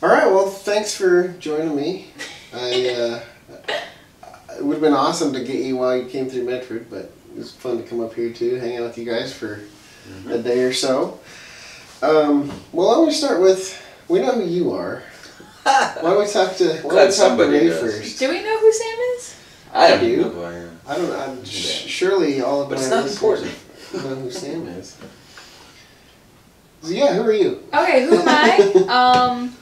All right, well, thanks for joining me. It would have been awesome to get you while you came through Medford, but it was fun to come up here too, hang out with you guys for a day or so. Well, I'm going to start with, we know who you are. Why don't we talk to Ray first? Do we know who Sam is? I do. Know who I am. I don't know. Surely all of but it's not important. Know who Sam is. So yeah, who are you? Okay, who am I?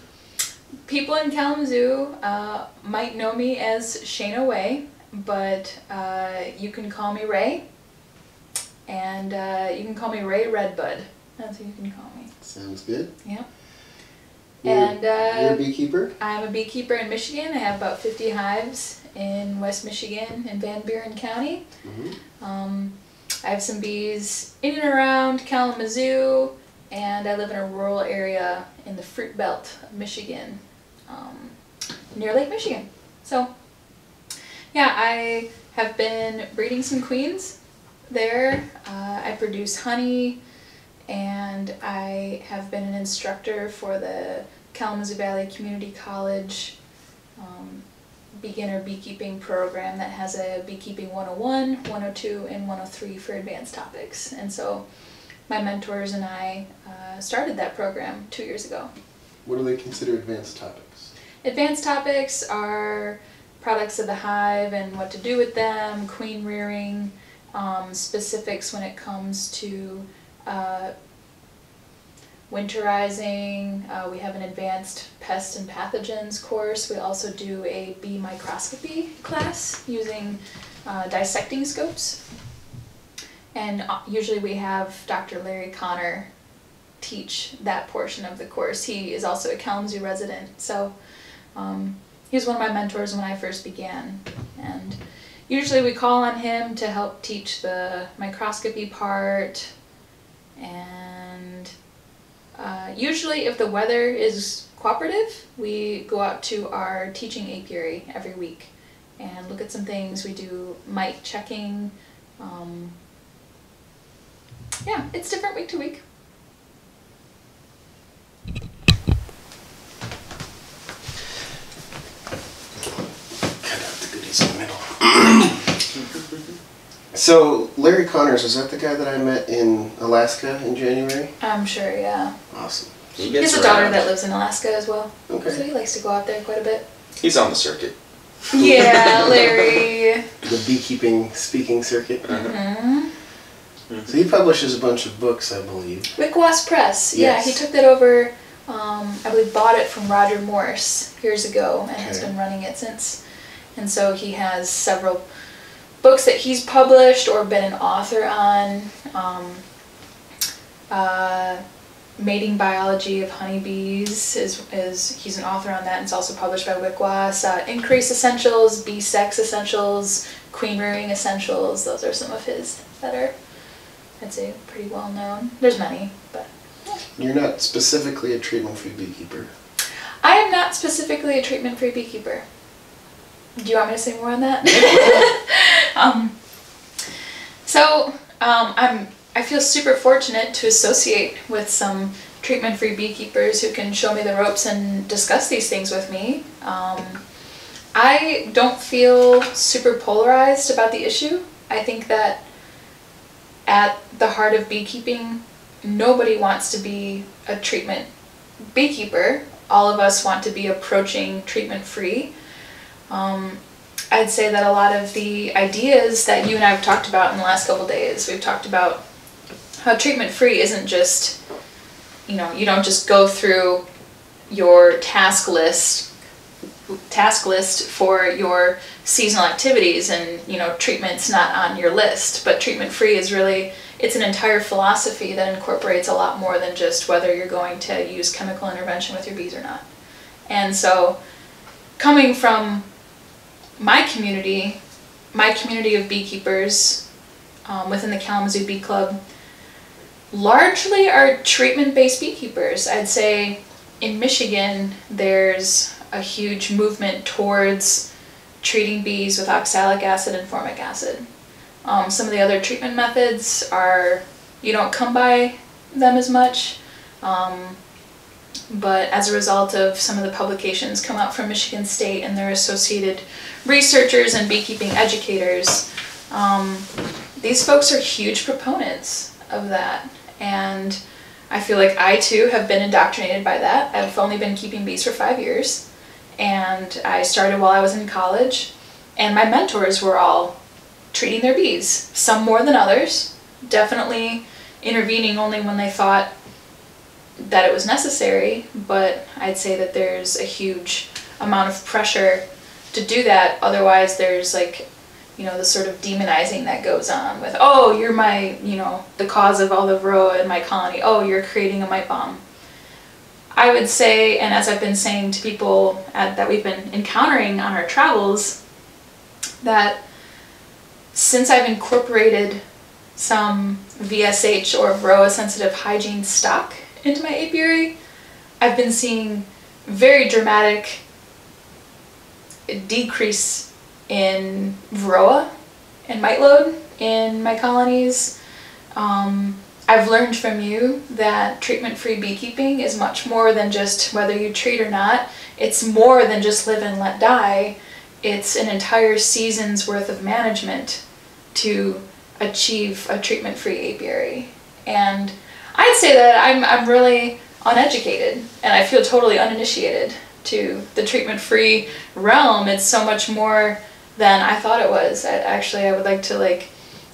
People in Kalamazoo might know me as Shaana Way, but you can call me Ray, and you can call me Ray Redbud. That's what you can call me. Sounds good. Yep. You're a beekeeper? I'm a beekeeper in Michigan. I have about 50 hives in West Michigan in Van Buren County. Mm-hmm. I have some bees in and around Kalamazoo, and I live in a rural area in the fruit belt of Michigan, near Lake Michigan. So, yeah, I have been breeding some queens there. I produce honey, and I have been an instructor for the Kalamazoo Valley Community College beginner beekeeping program that has a beekeeping 101, 102, and 103 for advanced topics. And so my mentors and I started that program 2 years ago. What do they consider advanced topics? Advanced topics are products of the hive and what to do with them, queen rearing, specifics when it comes to winterizing. We have an advanced pest and pathogens course. We also do a bee microscopy class using dissecting scopes. And usually we have Dr. Larry Connor teach that portion of the course. He is also a Kalamazoo resident, so he was one of my mentors when I first began. And usually we call on him to help teach the microscopy part, and usually if the weather is cooperative, we go out to our teaching apiary every week and look at some things. We do mite checking. Yeah, it's different week to week. Cut out the goodies in the middle. So, Larry Connors, was that the guy that I met in Alaska in January? I'm sure, yeah. Awesome. He has a daughter that lives in Alaska as well. Okay. So he likes to go out there quite a bit. He's on the circuit. Yeah, Larry. The beekeeping speaking circuit. Mm-hmm. So he publishes a bunch of books, I believe. Wickawass Press. Yes. Yeah, he took that over, I believe bought it from Roger Morse years ago and has been running it since. And so he has several books that he's published or been an author on. Mating Biology of Honeybees is he's an author on that, and it's also published by Wickawass. Increase Essentials, Bee Sex Essentials, Queen Rearing Essentials. Those are some of his that are, I'd say, pretty well known. There's many, but yeah. You're not specifically a treatment-free beekeeper. I am not specifically a treatment-free beekeeper. Do you want me to say more on that? I feel super fortunate to associate with some treatment-free beekeepers who can show me the ropes and discuss these things with me. I don't feel super polarized about the issue. I think that at the heart of beekeeping, nobody wants to be a treatment beekeeper. All of us want to be approaching treatment-free. I'd say that a lot of the ideas that you and I have talked about in the last couple days, we've talked about how treatment-free isn't just, you don't just go through your task list for your seasonal activities and, treatment's not on your list. But treatment-free is really, it's an entire philosophy that incorporates a lot more than just whether you're going to use chemical intervention with your bees or not. And so, coming from my community of beekeepers within the Kalamazoo Bee Club, largely are treatment-based beekeepers. I'd say in Michigan there's a huge movement towards treating bees with oxalic acid and formic acid. Some of the other treatment methods are, you don't come by them as much. But as a result of some of the publications come out from Michigan State and their associated researchers and beekeeping educators, these folks are huge proponents of that. And I feel like I too have been indoctrinated by that. I've only been keeping bees for 5 years, and I started while I was in college, and my mentors were all treating their bees, some more than others, definitely intervening only when they thought that it was necessary, but I'd say that there's a huge amount of pressure to do that. Otherwise there's like, you know, the sort of demonizing that goes on with, oh, you're my, you know, the cause of all the varroa in my colony. Oh, you're creating a mite bomb. I would say, and as I've been saying to people that we've been encountering on our travels, that since I've incorporated some VSH or varroa sensitive hygiene stock into my apiary, I've been seeing very dramatic decrease in varroa and mite load in my colonies. I've learned from you that treatment-free beekeeping is much more than just whether you treat or not. It's more than just live and let die. It's an entire season's worth of management to achieve a treatment-free apiary. And I'd say that I'm really uneducated, and I feel totally uninitiated to the treatment-free realm. It's so much more than I thought it was. I would like to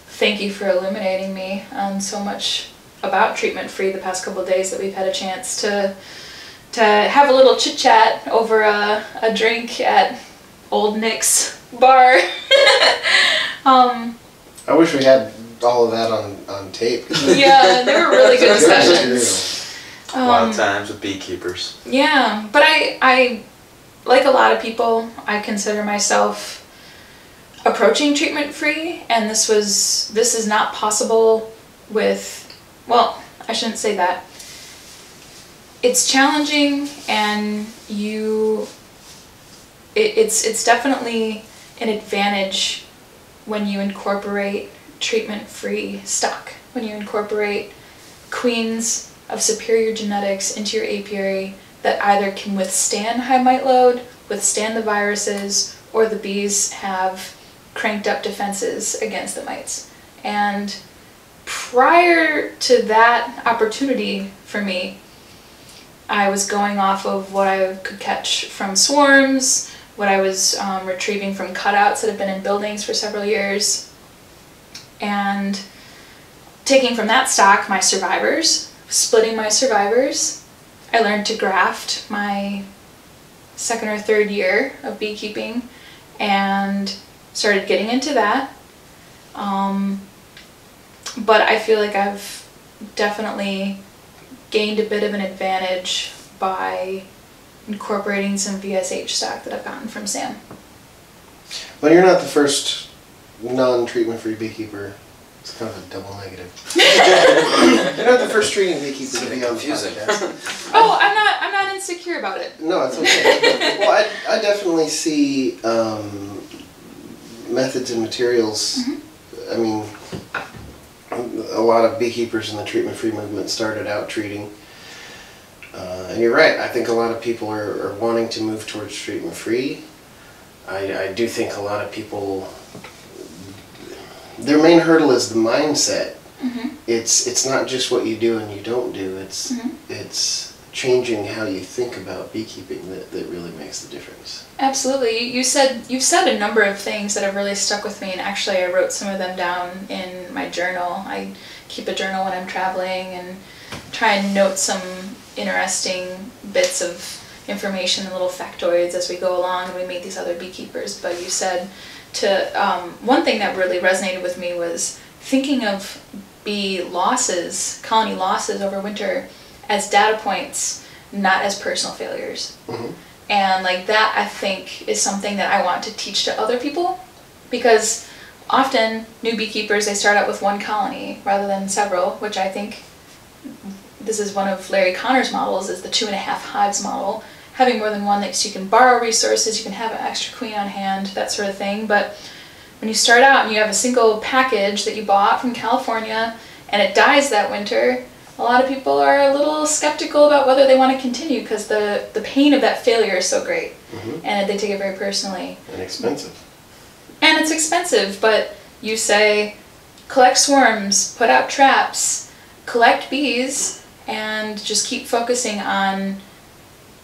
thank you for illuminating me on so much about treatment-free the past couple of days that we've had a chance to have a little chit-chat over a drink at Old Nick's bar. I wish we had all of that on tape. Yeah, they were really good discussions. A lot of times with beekeepers. Yeah, but I like a lot of people, I consider myself approaching treatment-free, and this is not possible with, well, I shouldn't say that. It's challenging, and it's definitely an advantage when you incorporate treatment-free stock, when you incorporate queens of superior genetics into your apiary that either can withstand high mite load, withstand the viruses, or the bees have cranked up defenses against the mites. And prior to that opportunity for me, I was going off of what I could catch from swarms, what I was retrieving from cutouts that have been in buildings for several years, and taking from that stock my survivors, splitting my survivors. I learned to graft my second or third year of beekeeping and started getting into that. But I feel like I've definitely gained a bit of an advantage by incorporating some VSH stock that I've gotten from Sam. Well, you're not the first non-treatment-free beekeeper. It's kind of a double negative. You're not the first treating beekeeper to be on the podcast. Oh, I'm not insecure about it. No, it's okay. Well, I definitely see methods and materials. Mm-hmm. I mean, a lot of beekeepers in the treatment-free movement started out treating. And you're right, I think a lot of people are wanting to move towards treatment-free. I do think a lot of people, their main hurdle is the mindset. Mm-hmm. It's not just what you do and you don't do, it's changing how you think about beekeeping that really makes the difference. Absolutely. You've said a number of things that have really stuck with me, and actually I wrote some of them down in my journal. I keep a journal when I'm traveling and try and note some interesting bits of information and little factoids as we go along and we meet these other beekeepers. But you said one thing that really resonated with me was thinking of bee losses, colony losses over winter, as data points, not as personal failures. Mm-hmm. And that, I think, is something that I want to teach to other people, because often new beekeepers, they start out with one colony rather than several, which I think this is one of Larry Connor's models, is the 2.5 hives model. Having more than one, so you can borrow resources, you can have an extra queen on hand, that sort of thing. But when you start out and you have a single package that you bought from California and it dies that winter, a lot of people are a little skeptical about whether they want to continue because the pain of that failure is so great, and they take it very personally. And expensive. And it's expensive, but you say, collect swarms, put out traps, collect bees, and just keep focusing on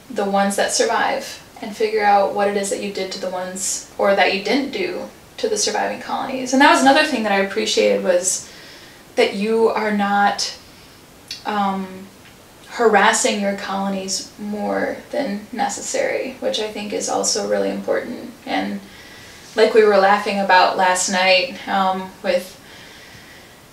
the ones that survive and figure out what it is that you did to the ones, or that you didn't do to the surviving colonies. And that was another thing that I appreciated, was that you are not harassing your colonies more than necessary, which I think is also really important. And like we were laughing about last night with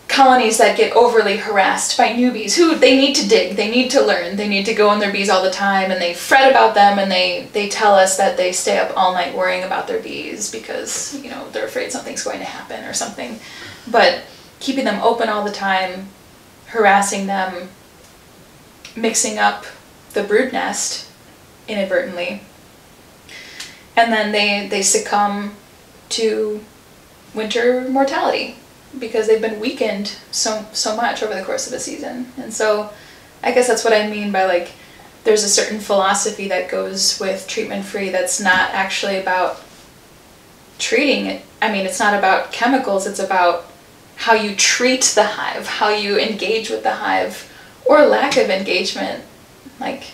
colonies that get overly harassed by newbies who they need to dig, they need to learn, they need to go on their bees all the time, and they fret about them, and they tell us that they stay up all night worrying about their bees because, you know, they're afraid something's going to happen or something. But keeping them open all the time, harassing them, mixing up the brood nest inadvertently, and then they succumb to winter mortality because they've been weakened so much over the course of a season. And so I guess that's what I mean by, like, there's a certain philosophy that goes with treatment-free that's not actually about treating it. I mean, it's not about chemicals, it's about how you treat the hive, how you engage with the hive, or lack of engagement, like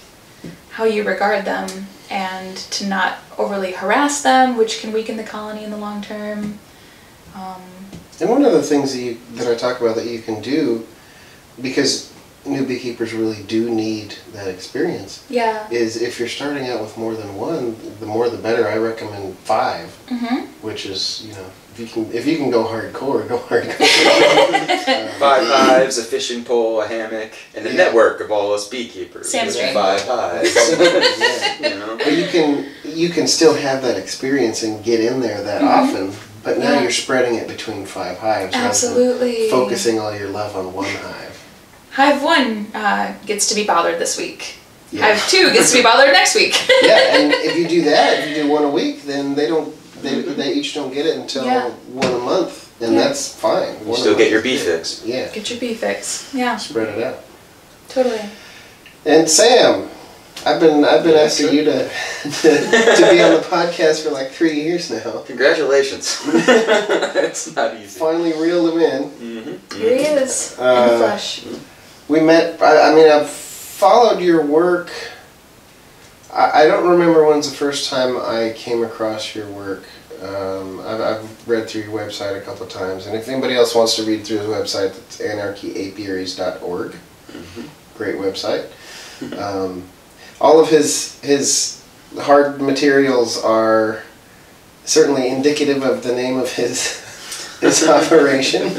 how you regard them, and to not overly harass them, which can weaken the colony in the long term. And one of the things that I talk about that you can do, because new beekeepers really do need that experience, is if you're starting out with more than one, the more the better. I recommend 5, which is, you know, if you can go hardcore, go hardcore. 5 hives, a fishing pole, a hammock, and a network of all us beekeepers. Sam's There's 5 hives. You know? But you can still have that experience and get in there that often. But now you're spreading it between 5 hives. Absolutely. Rather than focusing all your love on one hive. Hive 1 gets to be bothered this week. Hive 2 gets to be bothered next week. Yeah, and if you do that, if you do 1 a week, then they each don't get it until 1 a month, and that's fine. You still get your bee fix. Yeah. Get your bee fix. Yeah. Spread it out. Totally. And Sam, I've been asking you to be on the podcast for like 3 years now. Congratulations. It's not easy. Finally reeled him in. Here he is, in the flesh. We met, I mean, I've followed your work. I don't remember when's the first time I came across your work. I've read through your website a couple of times, and if anybody else wants to read through his website, it's anarchyapiaries.org. Great website. All of his hard materials are certainly indicative of the name of his operation.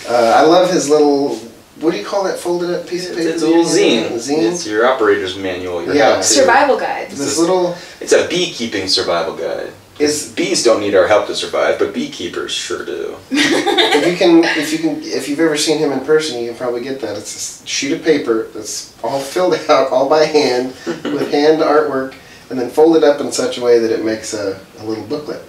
I love his little, what do you call that folded up piece of paper? It's a little zine. Zine? It's your operator's manual. Your Yeah. how-to. Survival guide. It's a beekeeping survival guide. Bees don't need our help to survive, but beekeepers sure do. If you've ever seen him in person, you can probably get that. It's a sheet of paper that's all filled out, all by hand, with hand artwork, and then folded up in such a way that it makes a little booklet.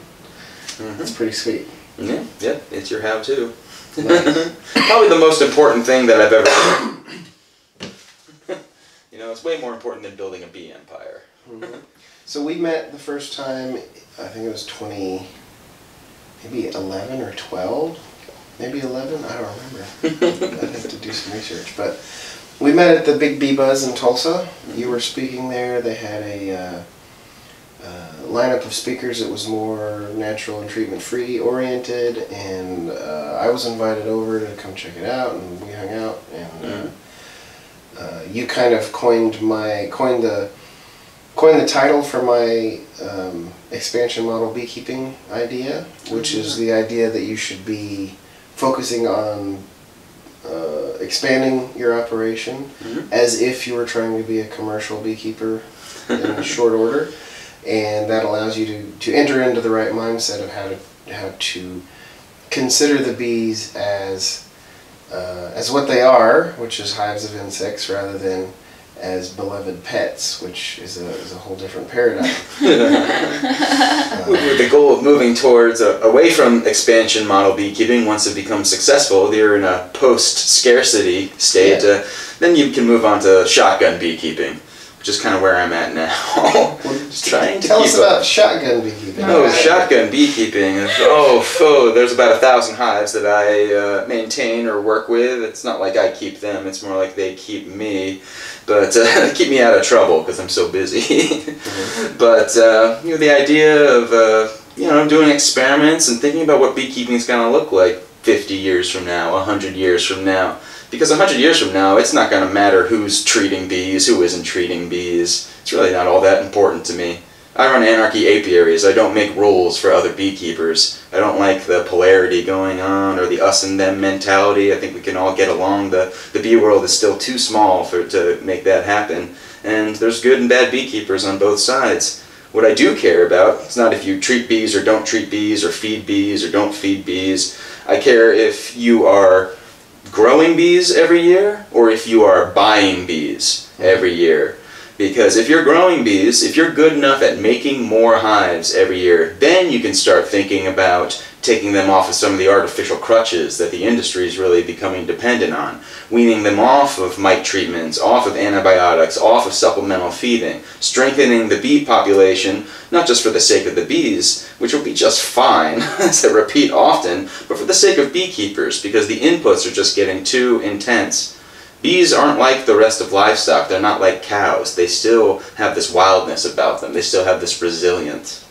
It's pretty sweet. Yeah, it's your how-to. Probably the most important thing that I've ever done. You know, it's way more important than building a bee empire. So we met the first time, I think it was maybe 11 or 12, maybe 11, I don't remember. I'd have to do some research. But we met at the Big Bee Buzz in Tulsa. You were speaking there. They had a lineup of speakers that was more natural and treatment-free oriented, and I was invited over to come check it out, and we hung out, and you kind of coined the title for my expansion model beekeeping idea, which is the idea that you should be focusing on expanding your operation as if you were trying to be a commercial beekeeper in short order, and that allows you to enter into the right mindset of how to consider the bees as what they are, which is hives of insects, rather than as beloved pets, which is a whole different paradigm. With the goal of moving towards away from expansion model beekeeping, once it becomes successful, you're in a post-scarcity state, then you can move on to shotgun beekeeping, which is kind of where I'm at now. Just trying to Tell keep us about shotgun beekeeping. Oh, shotgun beekeeping. There's about 1,000 hives that I maintain or work with. It's not like I keep them, it's more like they keep me. But keep me out of trouble because I'm so busy. But the idea of doing experiments and thinking about what beekeeping is going to look like 50 years from now, 100 years from now. Because 100 years from now, it's not going to matter who's treating bees, who isn't treating bees. It's really not all that important to me. I run anarchy apiaries. I don't make rules for other beekeepers. I don't like the polarity going on or the us and them mentality. I think we can all get along. The bee world is still too small to make that happen. And there's good and bad beekeepers on both sides. What I do care about is not if you treat bees or don't treat bees or feed bees or don't feed bees. I care if you are growing bees every year or if you are buying bees every year. Because if you're growing bees, if you're good enough at making more hives every year, then you can start thinking about taking them off of some of the artificial crutches that the industry is really becoming dependent on. Weaning them off of mite treatments, off of antibiotics, off of supplemental feeding. Strengthening the bee population, not just for the sake of the bees, which will be just fine, as I repeat often, but for the sake of beekeepers, because the inputs are just getting too intense. Bees aren't like the rest of livestock. They're not like cows. They still have this wildness about them. They still have this resilience.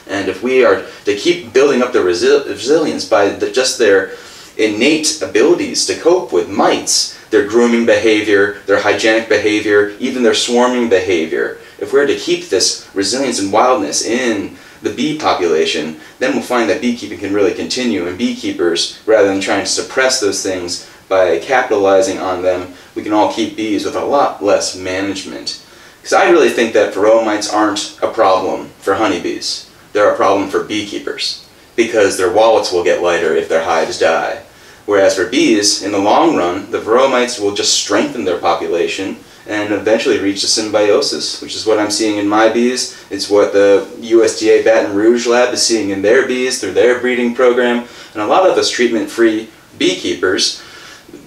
And if we are to keep building up their resilience by just their innate abilities to cope with mites, their grooming behavior, their hygienic behavior, even their swarming behavior, if we're to keep this resilience and wildness in the bee population, then we'll find that beekeeping can really continue. And beekeepers, rather than trying to suppress those things by capitalizing on them, we can all keep bees with a lot less management. Because I really think that varroa mites aren't a problem for honeybees. They're a problem for beekeepers, because their wallets will get lighter if their hives die. Whereas for bees, in the long run, the varroa mites will just strengthen their population and eventually reach the symbiosis, which is what I'm seeing in my bees. It's what the USDA Baton Rouge lab is seeing in their bees through their breeding program. And a lot of us treatment-free beekeepers,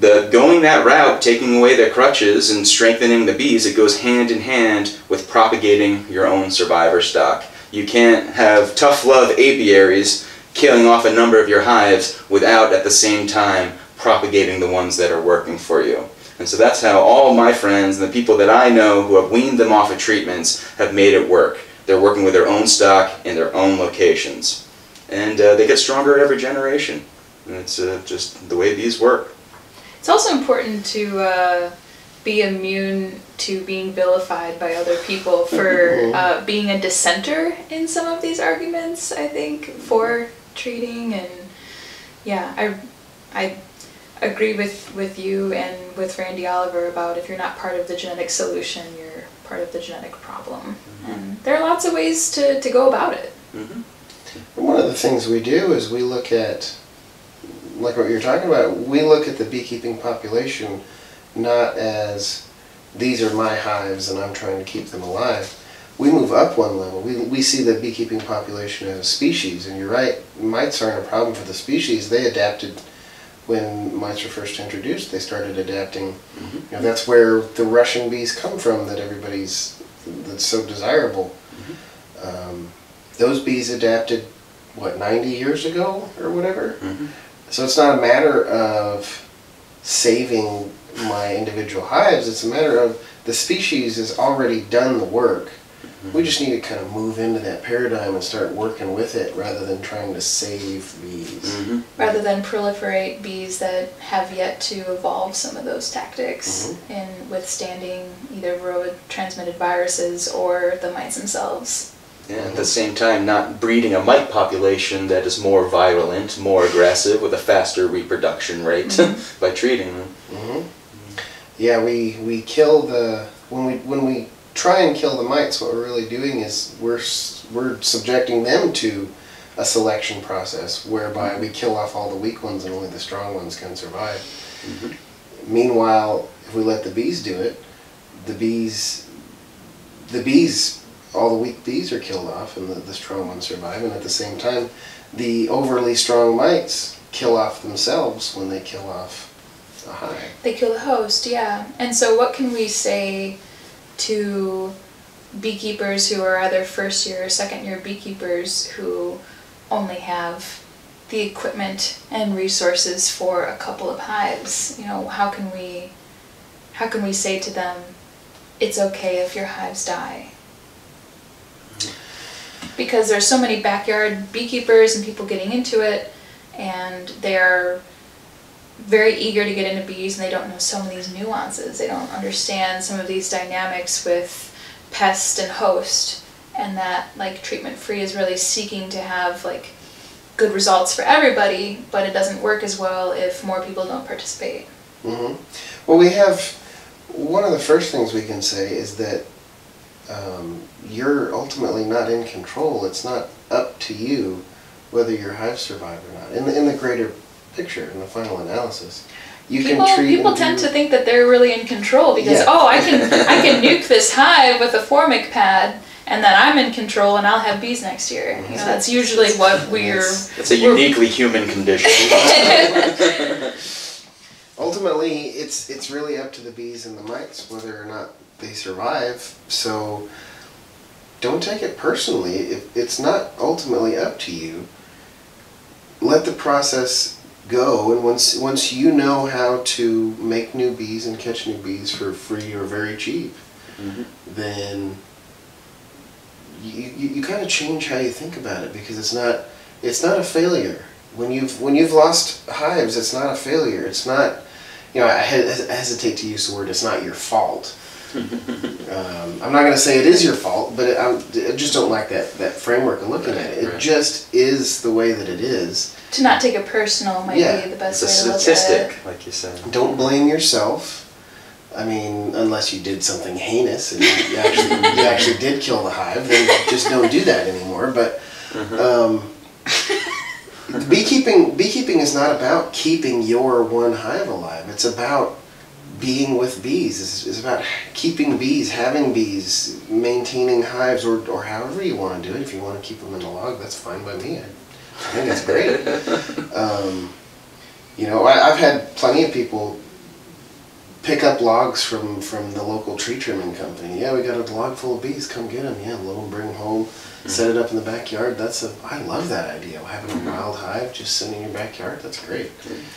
going that route, taking away their crutches and strengthening the bees, it goes hand in hand with propagating your own survivor stock. You can't have tough love apiaries killing off a number of your hives without at the same time propagating the ones that are working for you. And so that's how all my friends and the people that I know who have weaned them off of treatments have made it work. They're working with their own stock in their own locations. And they get stronger at every generation. And it's just the way bees work. It's also important to be immune to being vilified by other people for being a dissenter in some of these arguments, I think, for treating. And yeah, I agree with you and with Randy Oliver about if you're not part of the genetic solution, you're part of the genetic problem. And there are lots of ways to go about it. One of the things we do is we look at, like what you're talking about, we look at the beekeeping population not as these are my hives and I'm trying to keep them alive. We move up one level. We see the beekeeping population as a species, and you're right, mites aren't a problem for the species. They adapted when mites were first introduced. They started adapting. That's where the Russian bees come from that's so desirable. Those bees adapted, what, 90 years ago or whatever? So it's not a matter of saving my individual hives, it's a matter of the species has already done the work. We just need to kind of move into that paradigm and start working with it rather than trying to save bees. Rather than proliferate bees that have yet to evolve some of those tactics in withstanding either varroa-transmitted viruses or the mites themselves. Yeah, at the same time, not breeding a mite population that is more virulent, more aggressive, with a faster reproduction rate by treating them. Yeah, we kill the when we try and kill the mites. What we're really doing is we're subjecting them to a selection process whereby we kill off all the weak ones and only the strong ones can survive. Meanwhile, if we let the bees do it, the bees, all the weak bees are killed off, and the strong ones survive. And at the same time, the overly strong mites kill off themselves when they kill off a hive. They kill the host, yeah. And so what can we say to beekeepers who are either first year or second year beekeepers who only have the equipment and resources for a couple of hives? You know, how can we say to them, it's okay if your hives die? Because there's so many backyard beekeepers and people getting into it, and they're very eager to get into bees, and they don't know some of these nuances. They don't understand some of these dynamics with pest and host, and that like treatment free is really seeking to have like good results for everybody, but it doesn't work as well if more people don't participate. Mm-hmm. Well, we have, one of the first things we can say is that you're ultimately not in control. It's not up to you whether your hives survive or not. In the greater picture, in the final analysis, people tend to think that they're really in control because I can nuke this hive with a formic pad, and then I'm in control and I'll have bees next year. You know, that's usually what It's a uniquely human condition. Ultimately, it's really up to the bees and the mites whether or not they survive. So don't take it personally. If it's not ultimately up to you, let the process go, and once you know how to make new bees and catch new bees for free or very cheap, then you kind of change how you think about it, because it's not a failure. When you've lost hives, it's not a failure. It's not, I hesitate to use the word, it's not your fault. I'm not going to say it is your fault, but I just don't like that framework of looking at it. It just is the way that it is. To not take it personal might be the best way to look at it. It's a statistic, like you said. Don't blame yourself. I mean, unless you did something heinous and you actually did kill the hive, then just don't do that anymore. But beekeeping is not about keeping your one hive alive. It's about being with bees. It's about keeping bees, having bees, maintaining hives, or however you want to do it. If you want to keep them in the log, that's fine by me. I think that's great. I've had plenty of people pick up logs from the local tree trimming company. Yeah, we got a log full of bees. Come get them. Yeah, load them, bring them home, set it up in the backyard. I love that idea. Having a wild hive just sitting in your backyard. That's great.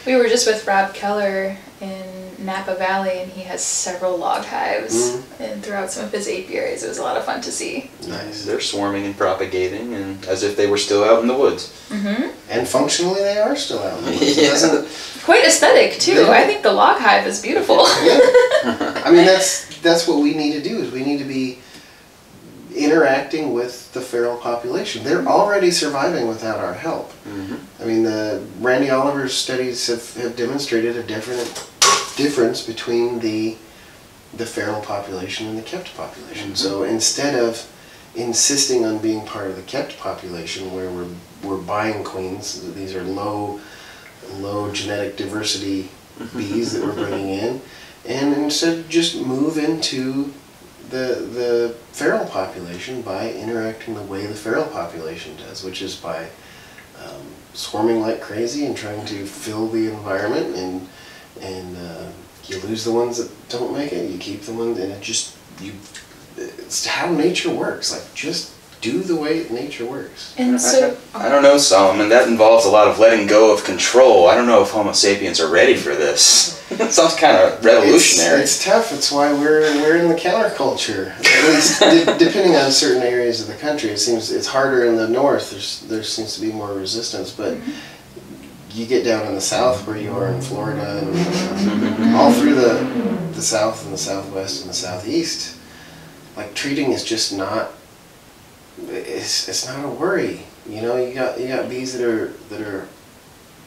We were just with Rob Keller in Napa Valley, and he has several log hives and throughout some of his apiaries. It was a lot of fun to see. Nice. They're swarming and propagating, and as if they were still out in the woods. And functionally, they are still out in the woods. Quite aesthetic too. I think the log hive is beautiful. I mean, that's what we need to do. Is we need to be interacting with the feral population. They're already surviving without our help. I mean, the Randy Oliver's studies have demonstrated a difference between the feral population and the kept population. So instead of insisting on being part of the kept population, where we're buying queens, these are low genetic diversity bees that we're bringing in, and instead just move into the feral population by interacting the way the feral population does, which is by swarming like crazy and trying to fill the environment, and you lose the ones that don't make it, you keep the ones, and it's how nature works. Like, just do the way nature works. And so I don't know, Solomon. That involves a lot of letting go of control. I don't know if Homo sapiens are ready for this. It sounds kind of revolutionary. It's tough. It's why we're in the counterculture. At least depending on certain areas of the country, it seems it's harder in the north. There seems to be more resistance, but you get down in the south, where you are in Florida, and all through the south and the southwest and the southeast, like, treating is just not. It's not a worry. You got bees that are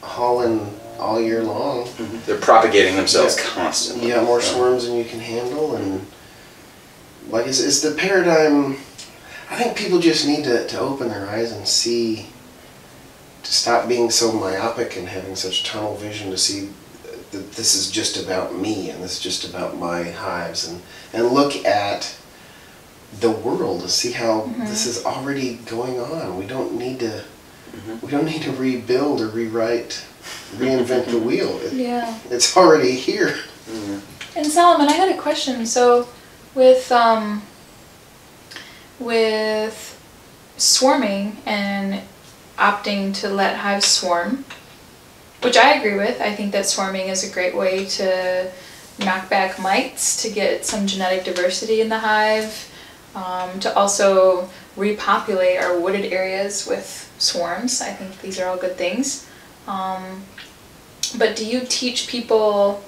hauling all year long. They're propagating themselves constantly. You got more swarms than you can handle, and like it's the paradigm. I think people just need to open their eyes and see, to stop being so myopic and having such tunnel vision, to see that this is just about me and this is just about my hives, and look at the world to see how this is already going on. We don't need to rebuild or reinvent the wheel. It's already here. And Solomon, I had a question. So with swarming and opting to let hives swarm, which I agree with. I think that swarming is a great way to knock back mites, to get some genetic diversity in the hive, to also repopulate our wooded areas with swarms. I think these are all good things. But do you teach people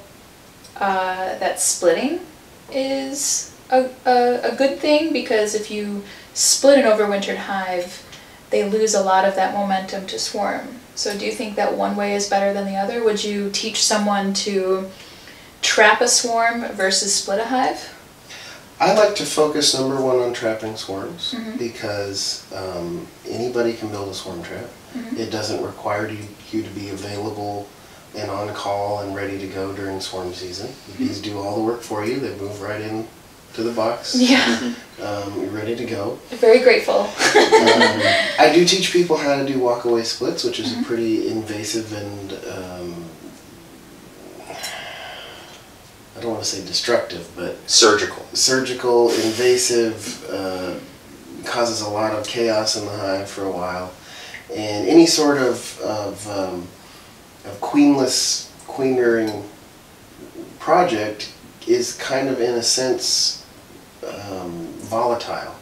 that splitting is a good thing? Because if you split an overwintered hive, they lose a lot of that momentum to swarm. So do you think that one way is better than the other? Would you teach someone to trap a swarm versus split a hive? I like to focus, number one, on trapping swarms, because anybody can build a swarm trap. It doesn't require you to be available and on call and ready to go during swarm season. The bees do all the work for you. They move right in to the box. Yeah. You're ready to go. Very grateful. I do teach people how to do walk-away splits, which is a pretty invasive and I don't want to say destructive, but surgical, invasive, causes a lot of chaos in the hive for a while. And any sort of queenless, queen rearing project is kind of, in a sense, volatile.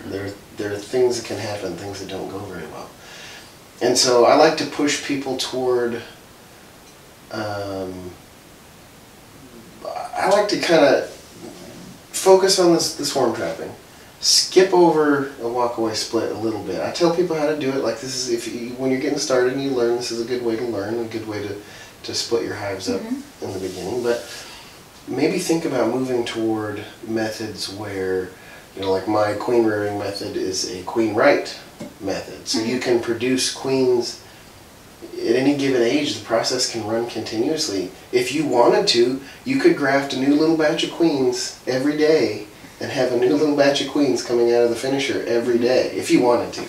There are things that can happen, things that don't go very well. And so I like to push people toward, I like to kind of focus on the swarm trapping, skip over a walk-away split a little bit. I tell people how to do it. Like, this is, when you're getting started and you learn, this is a good way to learn, a good way to split your hives up in the beginning. But maybe think about moving toward methods where, like my queen rearing method is a queen right method. So you can produce queens at any given age. The process can run continuously. If you wanted to, you could graft a new little batch of queens every day and have a new little batch of queens coming out of the finisher every day, if you wanted to,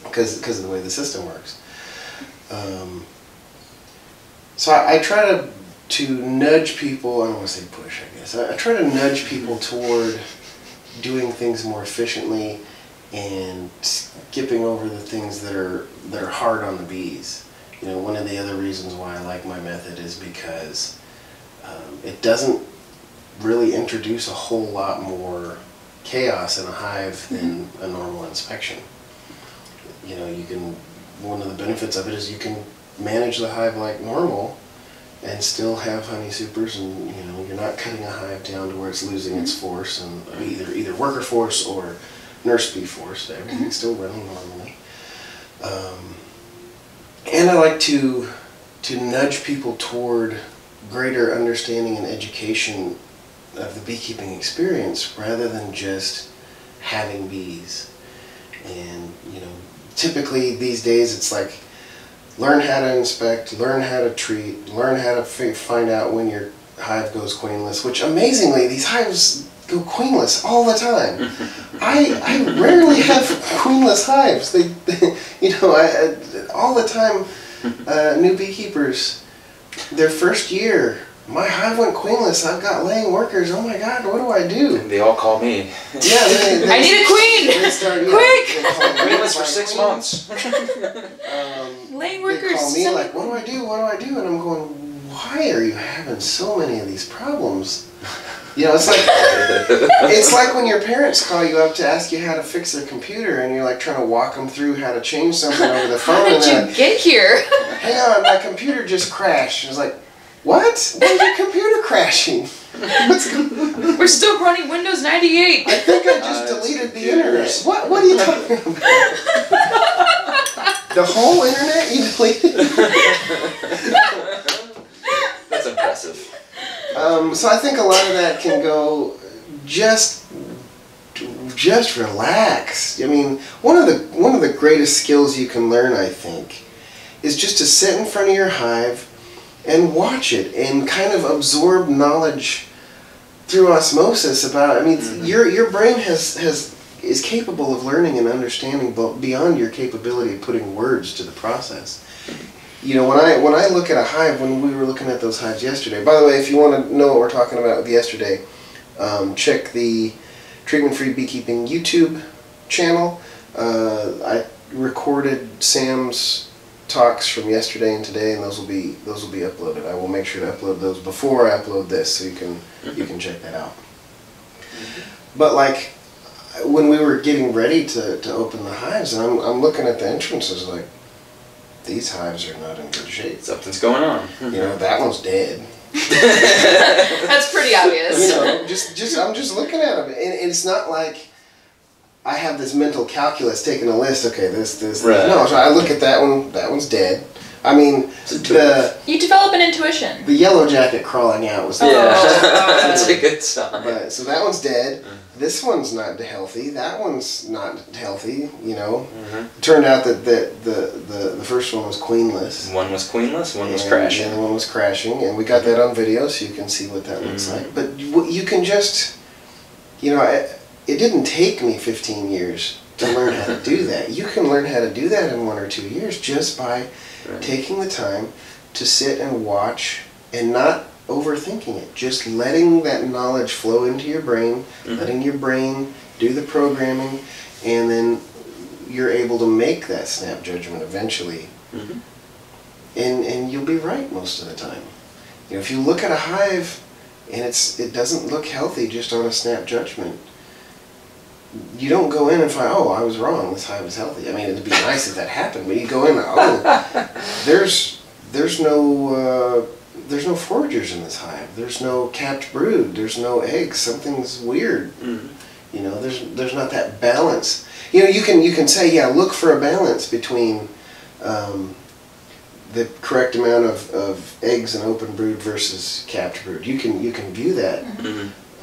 because of the way the system works. So I try to nudge people, I don't want to say push, I guess. I try to nudge people toward doing things more efficiently and skipping over the things that are hard on the bees. One of the other reasons why I like my method is because it doesn't really introduce a whole lot more chaos in a hive than a normal inspection. One of the benefits of it is you can manage the hive like normal and still have honey supers, and you're not cutting a hive down to where it's losing its force, and either worker force or nurse bee force. Everything's still running normally. And I like to nudge people toward greater understanding and education of the beekeeping experience rather than just having bees. And typically these days it's like, learn how to inspect, learn how to treat, learn how to find out when your hive goes queenless, which amazingly these hives go queenless all the time. I rarely have queenless hives. They all the time, new beekeepers, their first year, my hive went queenless. I've got laying workers. Oh my God, what do I do? And they all call me. Yeah, I need a queen! They start, quick! Queenless for 6 months. Laying workers. They call me like, what do I do? What do I do? And I'm going, why are you having so many of these problems? It's like when your parents call you up to ask you how to fix their computer, and you're like trying to walk them through how to change something over the phone. How did you get here? Hang on, my computer just crashed. It's like, what? Why is your computer crashing? We're still running Windows 98. I think I just deleted the internet. What are you talking about? The whole internet you deleted? That's impressive. So I think a lot of that can go just relax. I mean, one of the greatest skills you can learn, I think, is just to sit in front of your hive and watch it and kind of absorb knowledge through osmosis about, I mean, your brain is capable of learning and understanding beyond your capability of putting words to the process. You know, when I look at a hive, when we were looking at those hives yesterday, by the way, if you want to know what we're talking about with yesterday, check the Treatment-Free Beekeeping YouTube channel. I recorded Sam's talks from yesterday and today, and those will be uploaded. I will make sure to upload those before I upload this, so you can check that out. But like when we were getting ready to open the hives, and I'm looking at the entrances like, these hives are not in good shape. Something's going on. You know, that one's dead. That's pretty obvious. You know, I'm just looking at them, and it's not like I have this mental calculus taking a list. Okay, this. Right. No, so I look at that one. That one's dead. I mean, you develop an intuition. The yellow jacket crawling out was that's a good sign. But, so that one's dead. This one's not healthy. That one's not healthy. You know, it turned out that the first one was queenless. One was queenless. One was crashing. The other one was crashing, and we got that on video, so you can see what that looks like. But you can just, you know, it didn't take me 15 years to learn how to do that. You can learn how to do that in 1 or 2 years just by taking the time to sit and watch and not overthinking it. Just letting that knowledge flow into your brain, letting your brain do the programming, and then you're able to make that snap judgment eventually. And you'll be right most of the time. You know, if you look at a hive and it doesn't look healthy just on a snap judgment, you don't go in and find, oh, I was wrong, this hive is healthy. I mean, it'd be nice if that happened, but you go in, oh, there's no foragers in this hive. There's no capped brood. There's no eggs. Something's weird. You know, there's not that balance. You know, you can say, yeah, look for a balance between the correct amount of eggs and open brood versus capped brood. You can view that.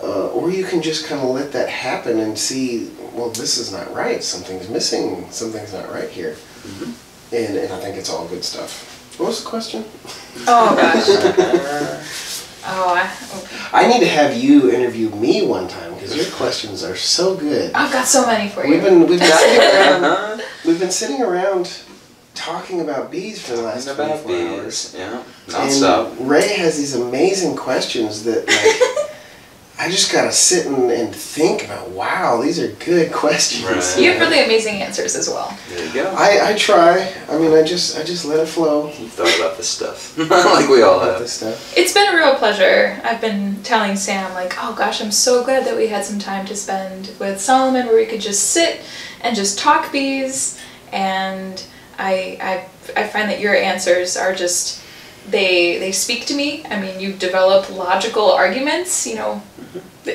Or you can just kind of let that happen and see, well, this is not right. Something's missing. Something's not right here. And I think it's all good stuff. What was the question? Oh, gosh. I need to have you interview me one time because your questions are so good. I've got so many for you. We've been sitting around talking about bees for the last 24 hours. Yeah, non-stop. And Ray has these amazing questions that, like, I just gotta sit and think about. Wow, these are good questions. Right. You have really amazing answers as well. There you go. I try. I mean, I just let it flow. You've thought about this stuff, like we all have. This stuff. It's been a real pleasure. I've been telling Sam, like, oh gosh, I'm so glad that we had some time to spend with Solomon where we could just sit and just talk bees. And I find that your answers are just, they speak to me. I mean, you develop logical arguments, you know,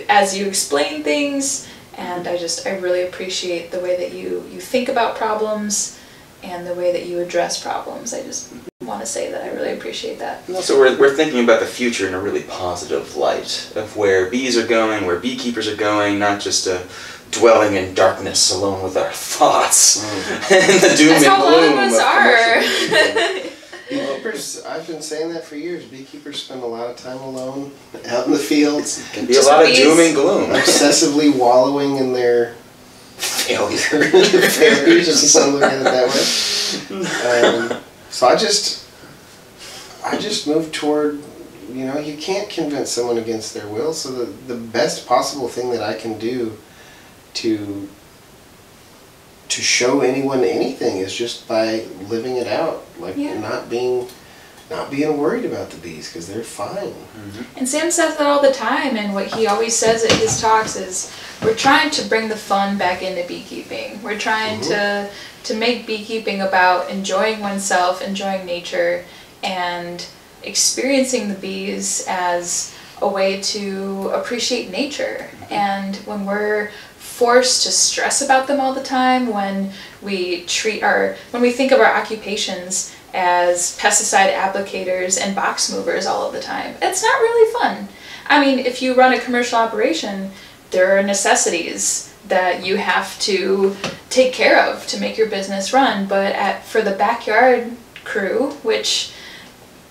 as you explain things, and I really appreciate the way that you think about problems and the way that you address problems. I just want to say that I really appreciate that. So we're thinking about the future in a really positive light of where bees are going, where beekeepers are going, not just dwelling in darkness alone with our thoughts and the doom That's and how a gloom lot of us are. Beekeepers, I've been saying that for years. Beekeepers spend a lot of time alone, out in the fields. It can be a lot of doom and gloom. Obsessively wallowing in their failures, if you want to look at it that way. So I just moved toward, you know, you can't convince someone against their will, so the best possible thing that I can do to show anyone anything is just by living it out, like not being worried about the bees because they're fine. And Sam says that all the time, and what he always says at his talks is, we're trying to bring the fun back into beekeeping. We're trying to make beekeeping about enjoying oneself, enjoying nature, and experiencing the bees as a way to appreciate nature. And when we're forced to stress about them all the time, when we think of our occupations as pesticide applicators and box movers all of the time, it's not really fun. I mean, if you run a commercial operation, there are necessities that you have to take care of to make your business run, but for the backyard crew, which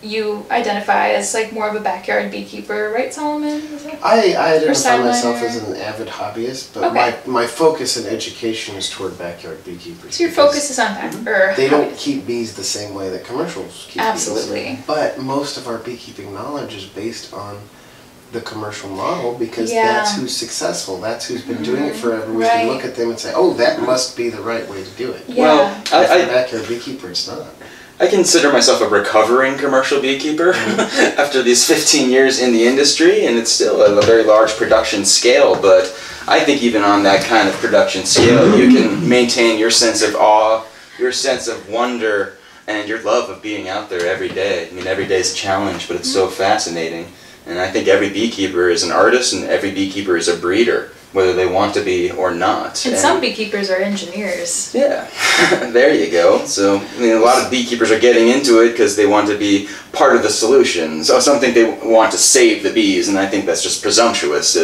you identify as like more of a backyard beekeeper, right, Solomon? I identify sideline myself or- as an avid hobbyist, but Okay. my focus in education is toward backyard beekeepers. So your because focus is on or they don't hobbies. keep bees the same way that commercials keep Absolutely. bees. But most of our beekeeping knowledge is based on the commercial model because Yeah. that's who's successful. That's who's been doing it forever. We Right. can look at them and say, oh, that must be the right way to do it. Yeah. Well, But for a I backyard beekeeper, it's not. I consider myself a recovering commercial beekeeper after these 15 years in the industry, and it's still a very large production scale, but I think even on that kind of production scale, you can maintain your sense of awe, your sense of wonder, and your love of being out there every day. I mean, every day is a challenge, but it's so fascinating. And I think every beekeeper is an artist, and every beekeeper is a breeder, whether they want to be or not. And some beekeepers are engineers. Yeah, there you go. So, I mean, a lot of beekeepers are getting into it because they want to be part of the solution. So, something they want to save the bees, and I think that's just presumptuous.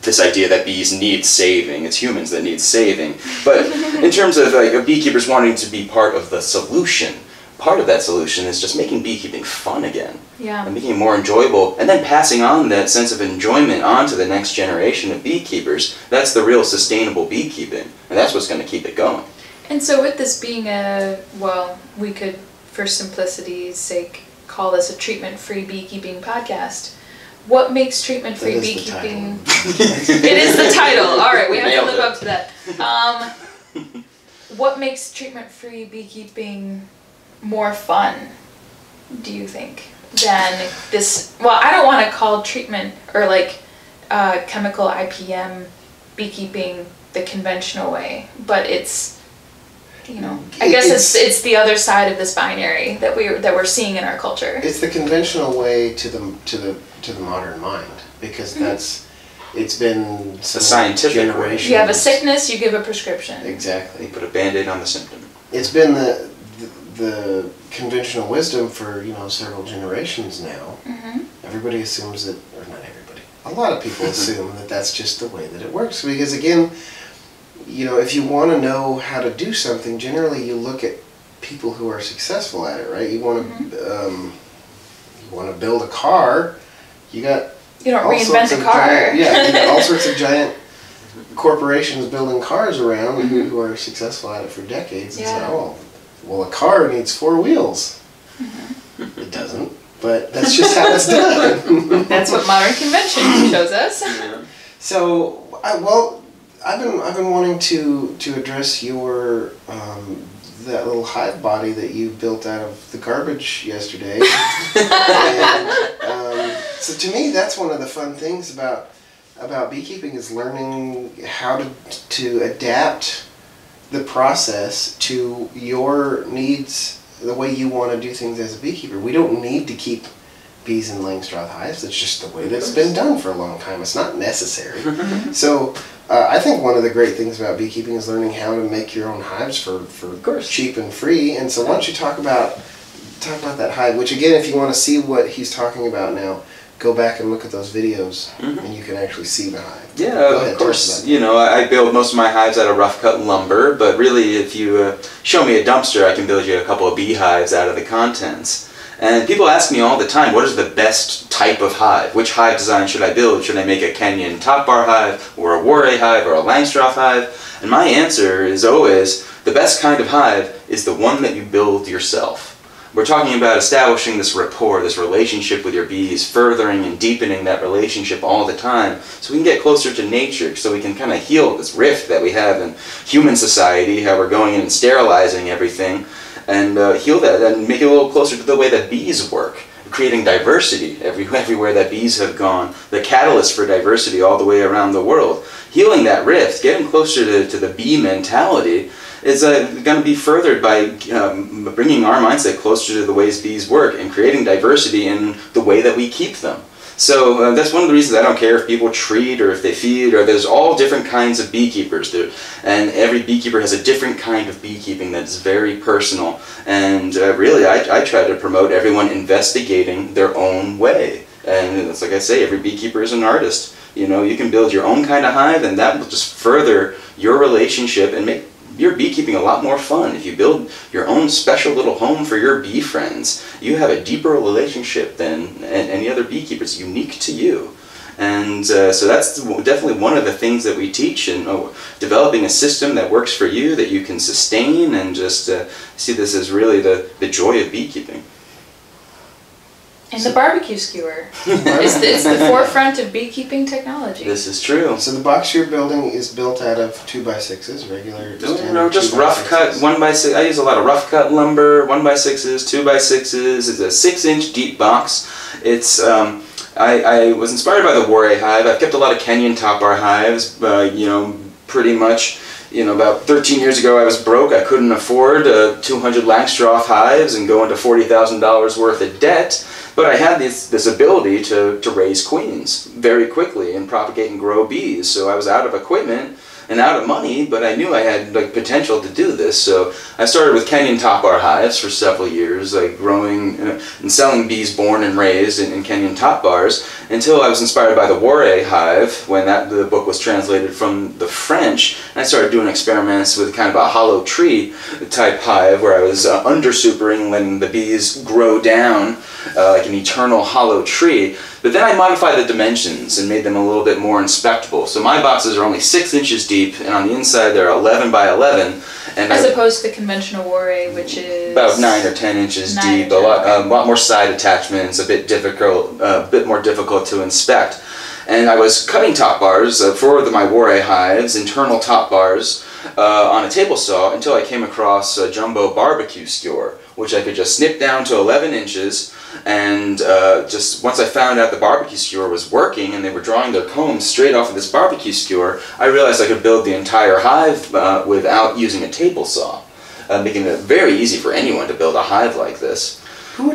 This idea that bees need saving, it's humans that need saving. But in terms of like beekeepers wanting to be part of the solution, part of that solution is just making beekeeping fun again. Yeah. And making it more enjoyable, and then passing on that sense of enjoyment on to the next generation of beekeepers. That's the real sustainable beekeeping, and that's what's going to keep it going. And so with this being we could, for simplicity's sake, call this a treatment-free beekeeping podcast. What makes treatment-free That is the beekeeping... title. It is the title. All right, we have Nailed to live it. up to that. What makes treatment-free beekeeping more fun, do you think, than this? Well, I don't want to call treatment or like chemical IPM beekeeping the conventional way, but it's, you know, I guess it's the other side of this binary that we're seeing in our culture. It's the conventional way to the modern mind because that's it's been The scientific way. generations. You have a sickness, you give a prescription. Exactly. You put a band-aid on the symptom. It's been the conventional wisdom for several generations now. Mm-hmm. Everybody assumes that, or not everybody. A lot of people assume that that's just the way that it works because again, if you want to know how to do something, generally you look at people who are successful at it, right? You want to build a car, you don't reinvent a car. You got all sorts of giant corporations building cars around who are successful at it for decades and say, oh, well, a car needs 4 wheels. Mm-hmm. It doesn't, but that's just how it's done. That's what modern convention shows us. So, I've been wanting to address your that little hive body that you built out of the garbage yesterday. And, so to me, that's one of the fun things about beekeeping is learning how to adapt the process to your needs, the way you want to do things as a beekeeper. We don't need to keep bees in Langstroth hives. It's just the way that's been done for a long time. It's not necessary. So I think one of the great things about beekeeping is learning how to make your own hives for cheap and free. And so why don't you talk about that hive, which again, if you want to see what he's talking about now, go back and look at those videos and you can actually see the hive. Yeah, of course, I build most of my hives out of rough cut lumber, but really if you show me a dumpster, I can build you a couple of beehives out of the contents. And people ask me all the time, what is the best type of hive? Which hive design should I build? Should I make a Kenyan top bar hive, or a Warray hive, or a Langstroth hive? And my answer is always, the best kind of hive is the one that you build yourself. We're talking about establishing this rapport, this relationship with your bees, furthering and deepening that relationship all the time, so we can get closer to nature, so we can kind of heal this rift that we have in human society, how we're going in and sterilizing everything, and heal that and make it a little closer to the way that bees work, creating diversity everywhere that bees have gone, the catalyst for diversity all the way around the world. Healing that rift, getting closer to the bee mentality, is going to be furthered by bringing our mindset closer to the ways bees work and creating diversity in the way that we keep them. So that's one of the reasons I don't care if people treat or if they feed, or there's all different kinds of beekeepers there, and every beekeeper has a different kind of beekeeping that's very personal. And really, I try to promote everyone investigating their own way. And it's like I say, every beekeeper is an artist. You can build your own kind of hive, and that will just further your relationship and your beekeeping a lot more fun. If you build your own special little home for your bee friends, you have a deeper relationship than any other beekeeper. It's unique to you. And so that's definitely one of the things that we teach, and developing a system that works for you, that you can sustain, and just see this as really the joy of beekeeping. And the barbecue skewer. It's the forefront of beekeeping technology. This is true. So the box you're building is built out of 2x6s, regular standard. No, just rough cut 1x6. I use a lot of rough cut lumber, 1x6s, 2x6s. It's a 6-inch deep box. It's I was inspired by the Warray hive. I've kept a lot of Kenyan top bar hives, you know, pretty much. You know, about 13 years ago I was broke. I couldn't afford 200 Langstroth hives and go into $40,000 worth of debt. But I had this ability to raise queens very quickly and propagate and grow bees. So I was out of equipment and out of money, but I knew I had like potential to do this. So I started with Kenyan top bar hives for several years, like growing and selling bees born and raised in Kenyan top bars, until I was inspired by the Warray hive when the book was translated from the French. And I started doing experiments with kind of a hollow tree type hive where I was under-supering, letting the bees grow down like an eternal hollow tree. But then I modified the dimensions and made them a little bit more inspectable. So my boxes are only 6 inches deep, and on the inside they're 11 by 11. And as opposed to the conventional Warray, which is about 9 or 10 inches deep. A lot more side attachments, a bit more difficult to inspect. And I was cutting top bars for my Warray hives, internal top bars, on a table saw until I came across a jumbo barbecue skewer, which I could just snip down to 11 inches. And just once I found out the barbecue skewer was working and they were drawing their combs straight off of this barbecue skewer, I realized I could build the entire hive without using a table saw, making it very easy for anyone to build a hive like this. Who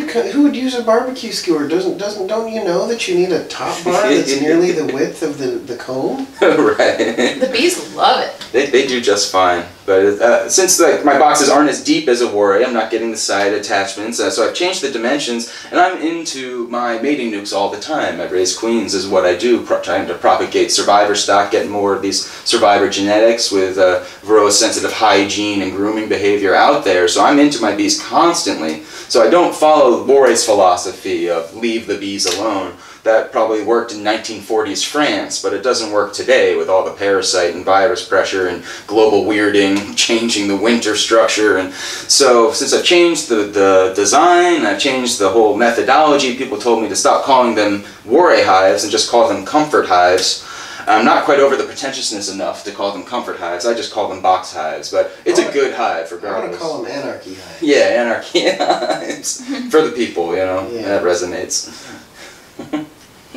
would use a barbecue skewer? Don't you know that you need a top bar that's nearly the width of the comb? Right. The bees love it. They do just fine. But since my boxes aren't as deep as a Warray, I'm not getting the side attachments. So I've changed the dimensions, and I'm into my mating nukes all the time. I raise queens is what I do, trying to propagate survivor stock, get more of these survivor genetics with varroa-sensitive hygiene and grooming behavior out there. So I'm into my bees constantly. So I don't follow Warray's philosophy of leave the bees alone. That probably worked in 1940s France, but it doesn't work today with all the parasite and virus pressure and global weirding, changing the winter structure. And so since I've changed the design, I've changed the whole methodology, people told me to stop calling them Warray hives and just call them comfort hives. I'm not quite over the pretentiousness enough to call them comfort hives. I just call them box hives, but it's a good hive regardless. I want to call them anarchy hives. Yeah, anarchy hives. For the people, you know, yeah. That resonates.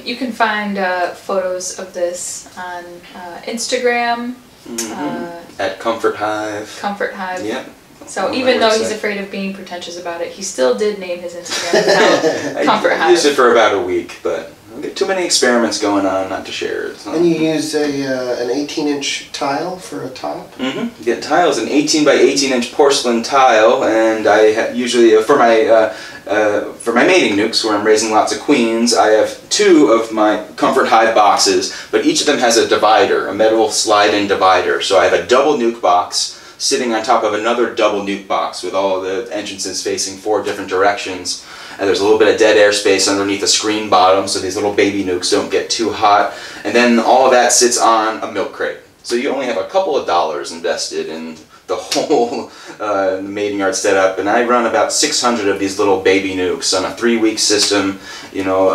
You can find photos of this on Instagram. At Comfort Hive. Comfort Hive. Yep. So even though he's afraid of being pretentious about it, he still did name his Instagram account Comfort Hive. I used it for about a week, but I get too many experiments going on not to share it. So. And you use an 18-inch tile for a top? Mm-hmm. You get tiles, an 18 by 18-inch porcelain tile, and I usually for my mating nukes where I'm raising lots of queens, I have 2 of my Comfort Hive boxes, but each of them has a divider, a metal slide-in divider. So I have a double nuke box sitting on top of another double nuke box with all the entrances facing 4 different directions. And there's a little bit of dead air space underneath a screen bottom so these little baby nukes don't get too hot. And then all of that sits on a milk crate. So you only have a couple of dollars invested in the whole mating yard setup, and I run about 600 of these little baby nukes on a 3-week system, you know,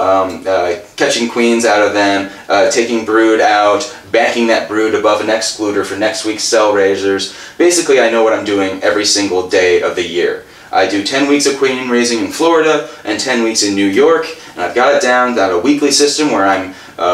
catching queens out of them, taking brood out, banking that brood above an excluder for next week's cell raisers. Basically, I know what I'm doing every single day of the year. I do 10 weeks of queen raising in Florida and 10 weeks in New York, and I've got it down a weekly system where I'm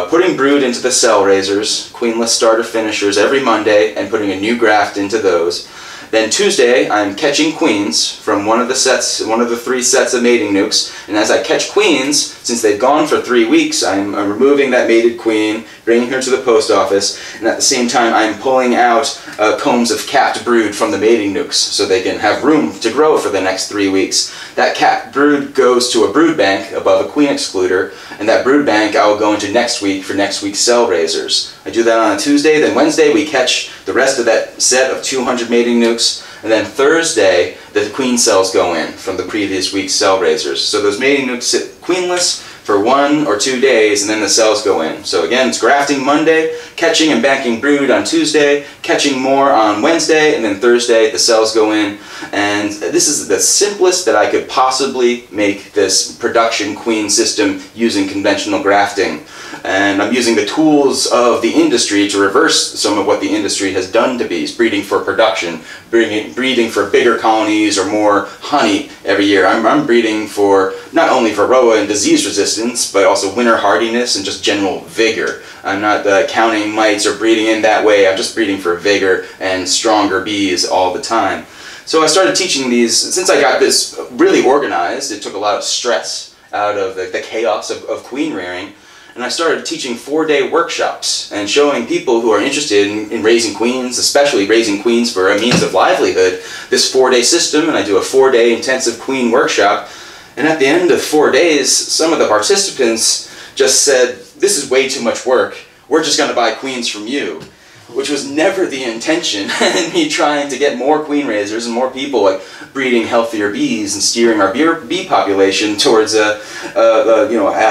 putting brood into the cell raisers, queenless starter finishers every Monday, and putting a new graft into those. Then Tuesday, I'm catching queens from one of the 3 sets of mating nukes, and as I catch queens, since they've gone for 3 weeks, I'm removing that mated queen, bringing her to the post office, and at the same time I'm pulling out combs of capped brood from the mating nukes so they can have room to grow for the next 3 weeks. That capped brood goes to a brood bank above a queen excluder, and that brood bank I will go into next week for next week's cell raisers. I do that on a Tuesday, then Wednesday we catch the rest of that set of 200 mating nukes, and then Thursday the queen cells go in from the previous week's cell raisers. So those mating nukes sit queenless for 1 or 2 days, and then the cells go in. So again, it's grafting Monday, catching and banking brood on Tuesday, catching more on Wednesday, and then Thursday the cells go in. And this is the simplest that I could possibly make this production queen system using conventional grafting. And I'm using the tools of the industry to reverse some of what the industry has done to bees, breeding for production, breeding for bigger colonies or more honey every year. I'm breeding for not only varroa and disease resistance, but also winter hardiness and just general vigor. I'm not counting mites or breeding in that way. I'm just breeding for vigor and stronger bees all the time. So I started teaching these, since I got this really organized, it took a lot of stress out of the chaos of queen rearing. And I started teaching 4-day workshops and showing people who are interested in raising queens, especially raising queens for a means of livelihood, this 4-day system. And I do a 4-day intensive queen workshop. And at the end of 4 days, some of the participants just said, "This is way too much work. We're just going to buy queens from you." Which was never the intention, and me trying to get more queen raisers and more people like breeding healthier bees and steering our bee population towards a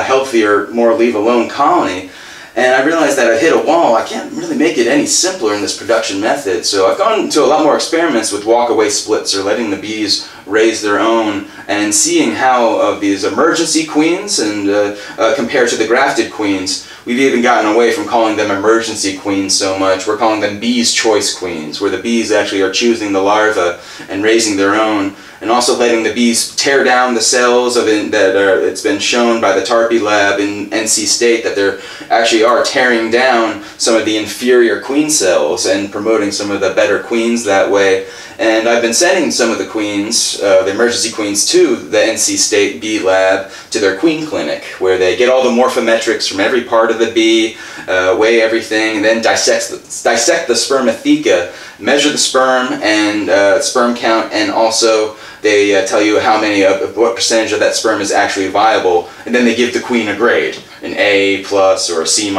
healthier, more leave-alone colony. And I realized that I hit a wall. I can't really make it any simpler in this production method. So I've gone to a lot more experiments with walk-away splits or letting the bees raise their own and seeing how these emergency queens and compared to the grafted queens, we've even gotten away from calling them emergency queens so much. We're calling them bees' choice queens, where the bees actually are choosing the larvae and raising their own, and also letting the bees tear down the cells it's been shown by the Tarpey lab in NC State that they actually are tearing down some of the inferior queen cells and promoting some of the better queens that way. And I've been sending some of the queens, the emergency queens, to the NC State bee lab, to their queen clinic, where they get all the morphometrics from every part of the bee, weigh everything, and then dissect the spermatheca, measure the sperm and sperm count, and also they tell you how many what percentage of that sperm is actually viable, and then they give the queen a grade, an A+ or a C-.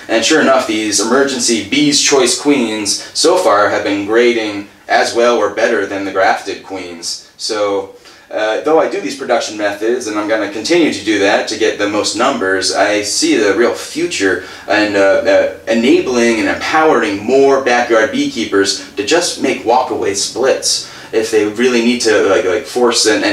And sure enough, these emergency bees' choice queens so far have been grading as well or better than the grafted queens. So though I do these production methods, and I'm going to continue to do that to get the most numbers, I see the real future in enabling and empowering more backyard beekeepers to just make walk-away splits if they really need to force and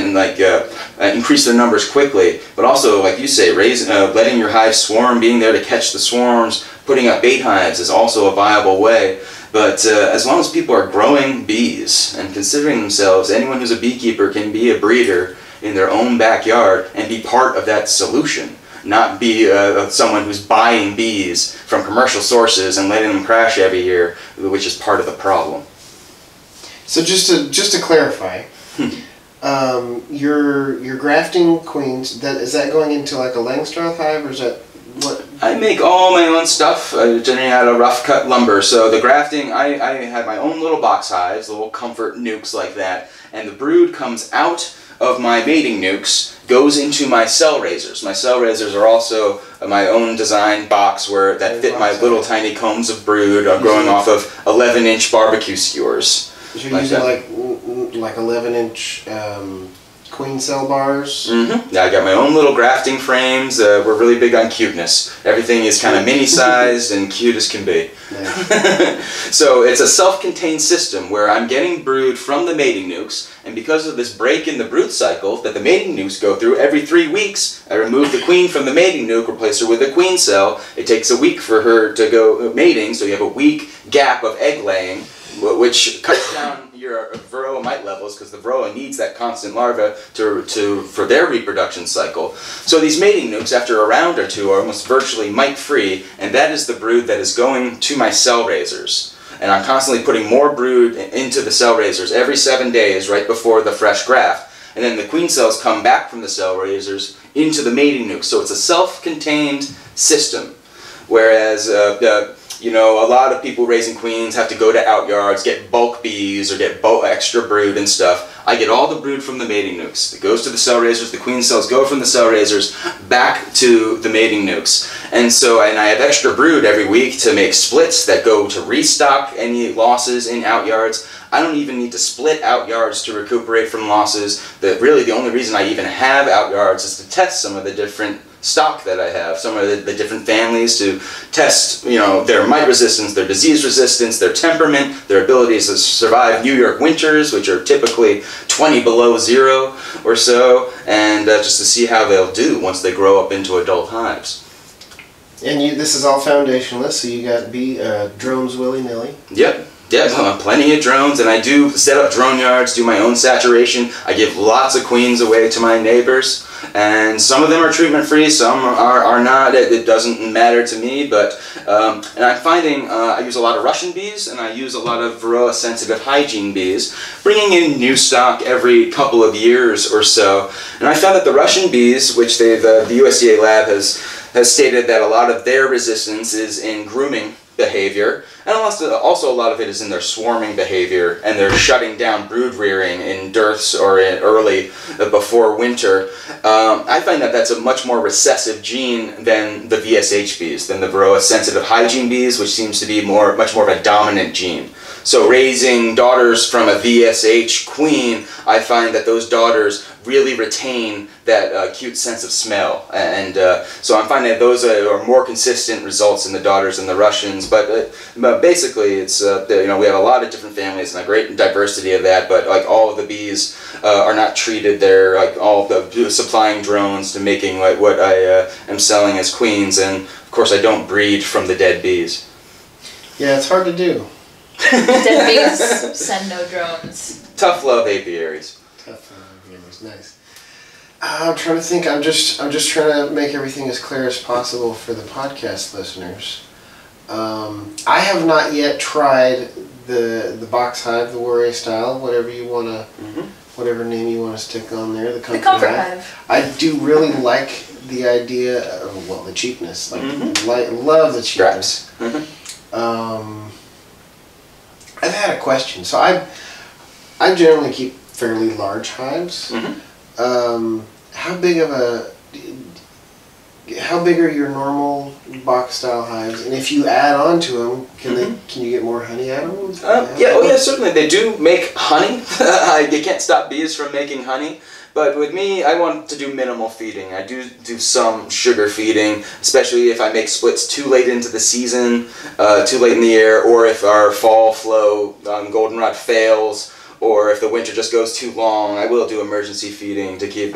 increase their numbers quickly. But also, like you say, letting your hive swarm, being there to catch the swarms, putting up bait hives is also a viable way. But as long as people are growing bees and considering themselves, anyone who's a beekeeper can be a breeder in their own backyard and be part of that solution, not be someone who's buying bees from commercial sources and letting them crash every year, which is part of the problem. So just to clarify, your grafting queens, is that going into like a Langstroth hive, or is that what? I make all my own stuff, generally out of rough cut lumber. So the grafting, I have my own little box hives, little comfort nukes like that, and the brood comes out of my mating nukes, goes into my cell raisers. My cell raisers are also my own design box that fit my little tiny combs of brood growing off of 11-inch barbecue skewers. So you're using like 11-inch queen cell bars? Mm-hmm. Yeah, I got my own little grafting frames. We're really big on cuteness. Everything is kind of mini-sized and cute as can be. Nice. So it's a self-contained system where I'm getting brood from the mating nukes, and because of this break in the brood cycle that the mating nukes go through, every 3 weeks I remove the queen from the mating nuke, replace her with a queen cell. It takes a week for her to go mating, so you have a week gap of egg laying, which cuts down your varroa mite levels, because the varroa needs that constant larva for their reproduction cycle. So these mating nukes, after a round or two, are almost virtually mite-free, and that is the brood that is going to my cell raisers. And I'm constantly putting more brood into the cell raisers every 7 days right before the fresh graft. And then the queen cells come back from the cell raisers into the mating nuke. So it's a self-contained system. Whereas, you know, a lot of people raising queens have to go to outyards, get bulk bees, or get extra brood and stuff. I get all the brood from the mating nukes. It goes to the cell raisers, the queen cells go from the cell raisers back to the mating nukes. And so, and I have extra brood every week to make splits that go to restock any losses in outyards. I don't even need to split outyards to recuperate from losses. Really the only reason I even have outyards is to test some of the different stock that I have, some of the different families, to test, you know, their mite resistance, their disease resistance, their temperament, their abilities to survive New York winters, which are typically 20 below zero or so, and just to see how they'll do once they grow up into adult hives. And this is all foundationless, so you got drones willy-nilly. Yep. Yeah, plenty of drones, and I do set up drone yards, do my own saturation. I give lots of queens away to my neighbors, and some of them are treatment-free, some are not. It doesn't matter to me, but and I'm finding I use a lot of Russian bees, and I use a lot of Varroa-sensitive hygiene bees, bringing in new stock every couple of years or so. And I found that the Russian bees, which the USDA lab has stated that a lot of their resistance is in grooming behavior, and also a lot of it is in their swarming behavior, and they're shutting down brood rearing in dearths or in early before winter. I find that that's a much more recessive gene than the VSH bees, than the Varroa-sensitive hygiene bees, which seems to be much more of a dominant gene. So raising daughters from a VSH queen, I find that those daughters really retain that cute sense of smell, and so I'm finding that those are more consistent results in the daughters than the Russians. But basically, it's you know, we have a lot of different families and a great diversity of that. But like all of the bees are not treated. They're like all the supplying drones to making like what I am selling as queens, and of course I don't breed from the dead bees. Yeah, it's hard to do. Dead bees send no drones. Tough love apiaries. Tough love apiaries, nice. I'm trying to think. I'm just trying to make everything as clear as possible for the podcast listeners. I have not yet tried the box hive, the Warrior style, whatever you want to, whatever name you want to stick on there. The comfort hive. I do really like the idea of, well, the cheapness. Love the cheapness. I've had a question. So I generally keep fairly large hives. How big are your normal box style hives? And if you add on to them, can you get more honey out of them? Yeah, certainly they do make honey. You can't stop bees from making honey. But with me, I want to do minimal feeding. I do some sugar feeding, especially if I make splits too late into the season, too late in the year, or if our fall flow goldenrod fails, or if the winter just goes too long. I will do emergency feeding to keep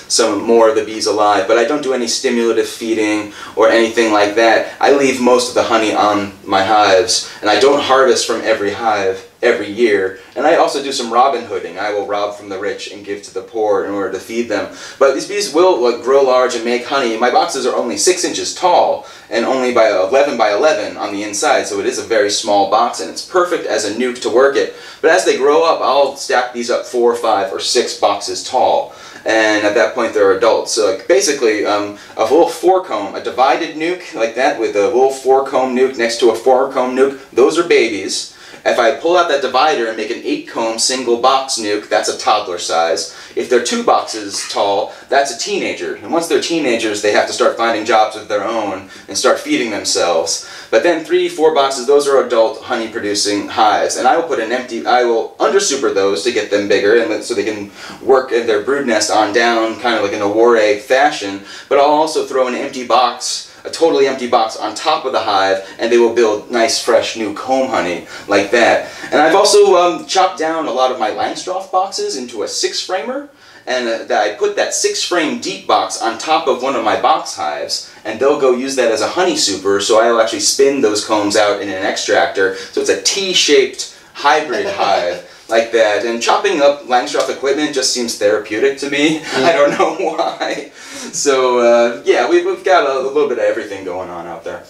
some more of the bees alive, but I don't do any stimulative feeding or anything like that. I leave most of the honey on my hives, and I don't harvest from every hive every year. And I also do some Robin Hooding. I will rob from the rich and give to the poor in order to feed them. But these bees will grow large and make honey. My boxes are only 6 inches tall and only by 11 by 11 on the inside, so it is a very small box, and it's perfect as a nuke to work it. But as they grow up, I'll stack these up 4, 5, or 6 boxes tall. And at that point they're adults. So like basically a little 4-comb, a divided nuke like that with a little 4-comb nuke next to a 4-comb nuke, those are babies. If I pull out that divider and make an 8-comb single box nuke, that's a toddler size. If they're 2 boxes tall, that's a teenager. And once they're teenagers, they have to start finding jobs of their own and start feeding themselves. But then 3, 4 boxes, those are adult honey producing hives. And I will put I will undersuper those to get them bigger, and so they can work in their brood nest on down, kind of like in a war egg fashion. But I'll also throw an empty box, a totally empty box on top of the hive, and they will build nice fresh new comb honey like that. And I've also chopped down a lot of my Langstroth boxes into a 6-framer, and I put that 6-frame deep box on top of one of my box hives, and they'll go use that as a honey super, so I'll actually spin those combs out in an extractor, so it's a T-shaped hybrid hive like that. And chopping up Langstroth equipment just seems therapeutic to me. I don't know why. So yeah, we've got a little bit of everything going on out there.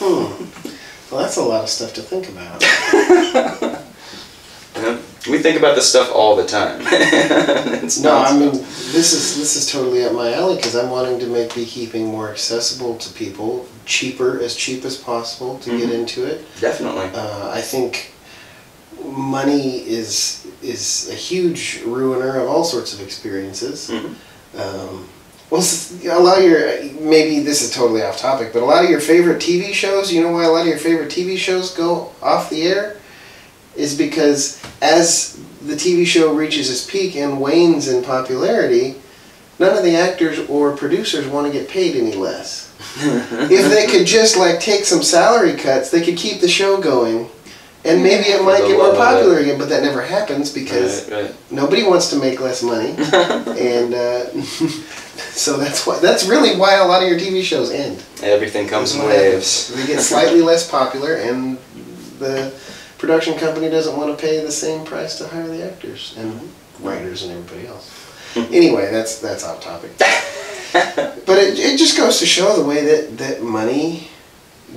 Well, that's a lot of stuff to think about. Yeah, we think about this stuff all the time. I mean, this is totally up my alley, because I'm wanting to make beekeeping more accessible to people, cheap as possible to get into it. Definitely. I think money is a huge ruiner of all sorts of experiences. Well, a lot of your, maybe this is totally off topic, but a lot of your favorite TV shows, you know why a lot of your favorite TV shows go off the air? Is because as the TV show reaches its peak and wanes in popularity, none of the actors or producers want to get paid any less. If they could just like take some salary cuts, they could keep the show going. And maybe it might get more popular again, but that never happens because nobody wants to make less money. And so that's really why a lot of your TV shows end. Everything comes in waves. They get slightly less popular, and the production company doesn't want to pay the same price to hire the actors and writers and everybody else. Anyway, that's off topic. But it just goes to show the way that money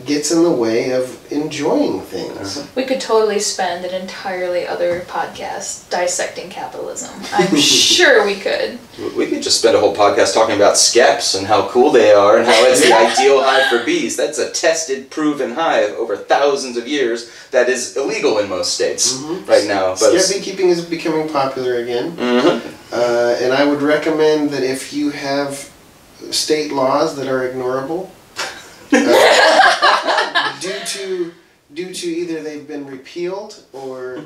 gets in the way of enjoying things. We could totally spend an entirely other podcast dissecting capitalism. I'm sure we could. We could just spend a whole podcast talking about skeps and how cool they are and how it's the ideal hive for bees. That's a tested, proven hive over thousands of years that is illegal in most states right now. But skep beekeeping is becoming popular again. And I would recommend that if you have state laws that are ignorable, due to either they've been repealed or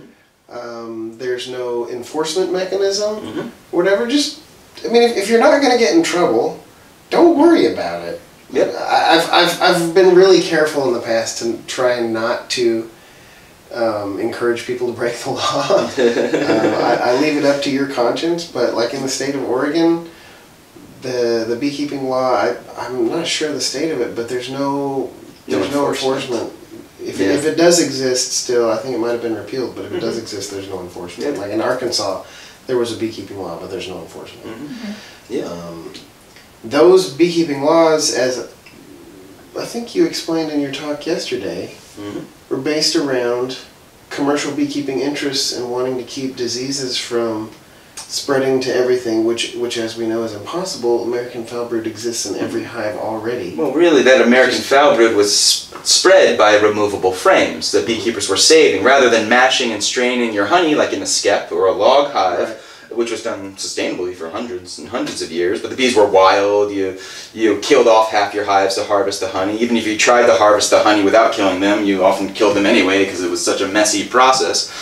there's no enforcement mechanism, or whatever. Just, I mean, if you're not going to get in trouble, don't worry about it. Yep. I've been really careful in the past to try not to encourage people to break the law. I leave it up to your conscience, but like in the state of Oregon, the beekeeping law, I'm not sure the state of it, but there's no enforcement. If it does exist still, I think it might have been repealed, but if it does exist, there's no enforcement. Like in Arkansas, there was a beekeeping law, but there's no enforcement. Those beekeeping laws, as I think you explained in your talk yesterday, were based around commercial beekeeping interests and wanting to keep diseases from spreading to everything, which as we know is impossible. American foul brood exists in every hive already. Well, really, that American foul brood was spread by removable frames that beekeepers were saving, rather than mashing and straining your honey like in a skep or a log hive, which was done sustainably for hundreds and hundreds of years. But the bees were wild. You killed off half your hives to harvest the honey. Even if you tried to harvest the honey without killing them, you often killed them anyway because it was such a messy process.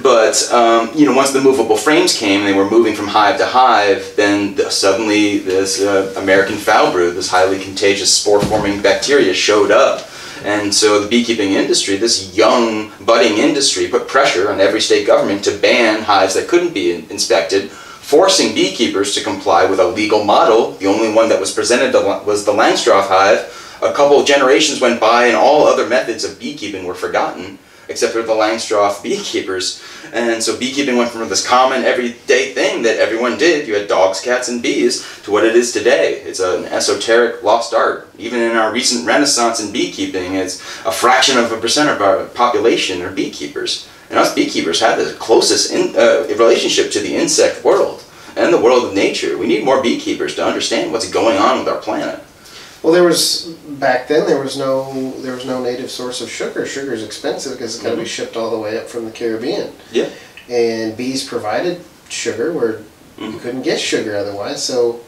But once the movable frames came and they were moving from hive to hive, then suddenly this American foul brood, this highly contagious spore-forming bacteria, showed up. And so the beekeeping industry, this young, budding industry, put pressure on every state government to ban hives that couldn't be inspected, forcing beekeepers to comply with a legal model. The only one that was presented was the Langstroth hive. A couple of generations went by and all other methods of beekeeping were forgotten, except for the Langstroth beekeepers. And so beekeeping went from this common, everyday thing that everyone did, you had dogs, cats, and bees, to what it is today. It's an esoteric, lost art. Even in our recent renaissance in beekeeping, it's a fraction of a percent of our population are beekeepers. And us beekeepers have the closest relationship to the insect world and the world of nature. We need more beekeepers to understand what's going on with our planet. Well, back then there was no native source of sugar. Sugar is expensive because it's got to be shipped all the way up from the Caribbean. Yeah. And bees provided sugar where you couldn't get sugar otherwise. So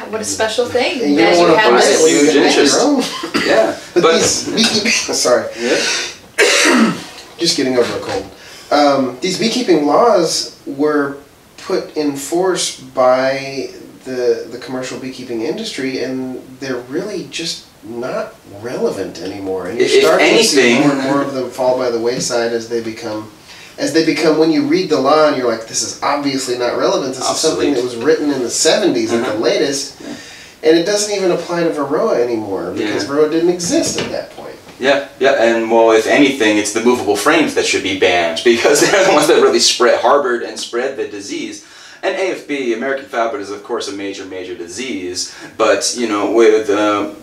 what a special thing! You don't want to buy it when you can make your own. Yeah. But these beekeeping, sorry, just getting over a cold. These beekeeping laws were put in force by the commercial beekeeping industry, and they're really just not relevant anymore. And you're starting to see more and more of them fall by the wayside as they become, when you read the law and you're like, this is obviously not relevant. This is something that was written in the 70s at the latest, and it doesn't even apply to Varroa anymore because Varroa didn't exist at that point. Yeah, and well, if anything, it's the movable frames that should be banned because they're the ones that really harbored and spread the disease. And AFB, American foul brood, is of course a major disease. But with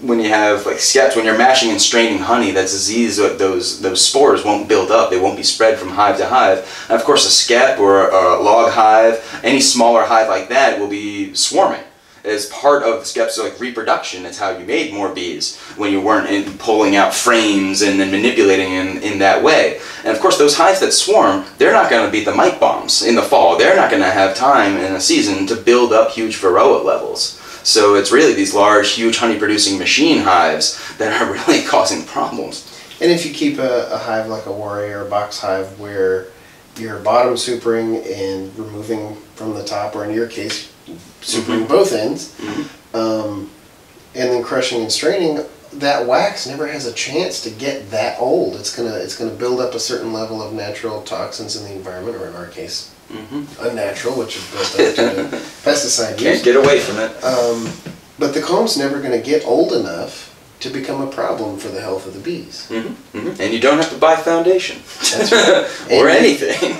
when you have like skeps, when you're mashing and straining honey, that disease, those spores won't build up. They won't be spread from hive to hive. And of course, a skep or a log hive, any smaller hive like that, will be swarming. as part of the steps of like reproduction. It's how you made more bees when you weren't pulling out frames and then manipulating in that way. And of course, those hives that swarm, they're not going to be the mite bombs in the fall. They're not going to have time in a season to build up huge varroa levels. So it's really these large, huge honey-producing machine hives that are really causing problems. And if you keep a hive like a warrior or a box hive where you're bottom supering and removing from the top, or in your case, supering both ends, and then crushing and straining, that wax never has a chance to get that old. It's gonna build up a certain level of natural toxins in the environment, or in our case, unnatural, which is built up due to pesticide use. Can't get away from it. But the comb's never going to get old enough to become a problem for the health of the bees. And you don't have to buy foundation. That's right. Or anything.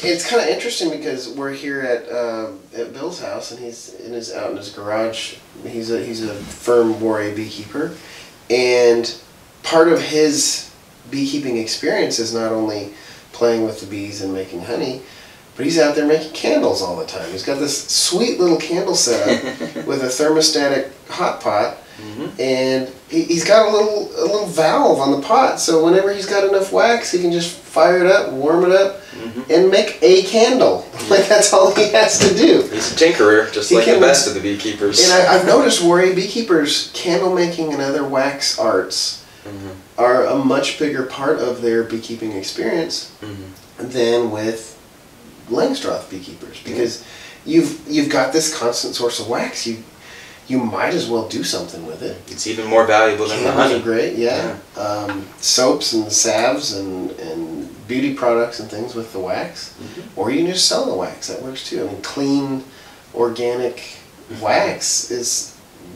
It's kind of interesting because we're here at Bill's house, and he's out in his garage. He's a firm warrior beekeeper, and part of his beekeeping experience is not only playing with the bees and making honey, but he's out there making candles all the time. He's got this sweet little candle setup with a thermostatic hot pot, and he's got a little valve on the pot, so whenever he's got enough wax, he can just fire it up, warm it up, and make a candle. Like, that's all he has to do. He's a tinkerer, just like the best of the beekeepers. And I've noticed warrior beekeepers, candle making and other wax arts are a much bigger part of their beekeeping experience than with Langstroth beekeepers, because you've got this constant source of wax. You might as well do something with it. It's even more valuable than the honey. Are great, yeah. Soaps and salves and beauty products and things with the wax, or you can just sell the wax. That works too. I mean, clean, organic wax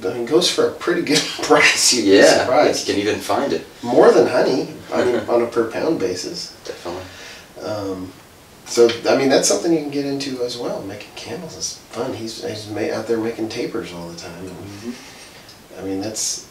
goes for a pretty good price. You'd be surprised. You can even find it. More than honey, I mean, on a per pound basis. Definitely. So, I mean, that's something you can get into as well. Making candles is fun. He's out there making tapers all the time. And, I mean, that's,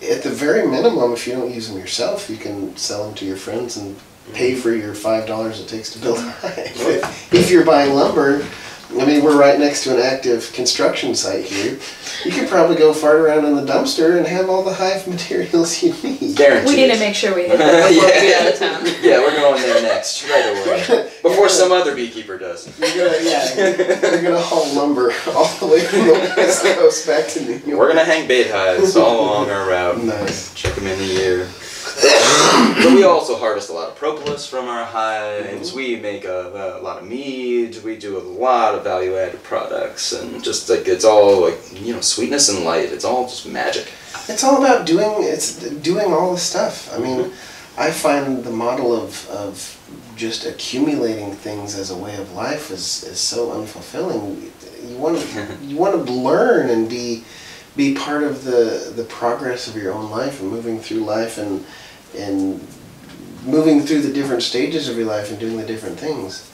at the very minimum, if you don't use them yourself, you can sell them to your friends and pay for your $5 it takes to build a hive. If you're buying lumber, I mean, we're right next to an active construction site here. You could probably go fart around in the dumpster and have all the hive materials you need. Guaranteed. We need to make sure we hit that before we get out of town. Yeah, we're going there next, right away. Before some other beekeeper does. You're gonna haul lumber all the way from the West Coast back to New York. We're gonna hang bait hives all along our route. Nice. Check them in the year. But we also harvest a lot of propolis from our hives. We make a lot of mead. We do a lot of value-added products, and just like it's all like sweetness and light. It's all just magic. It's all about doing all the stuff. I mean, I find the model of just accumulating things as a way of life is so unfulfilling. You want to learn and be part of the progress of your own life and moving through life and moving through the different stages of your life and doing the different things.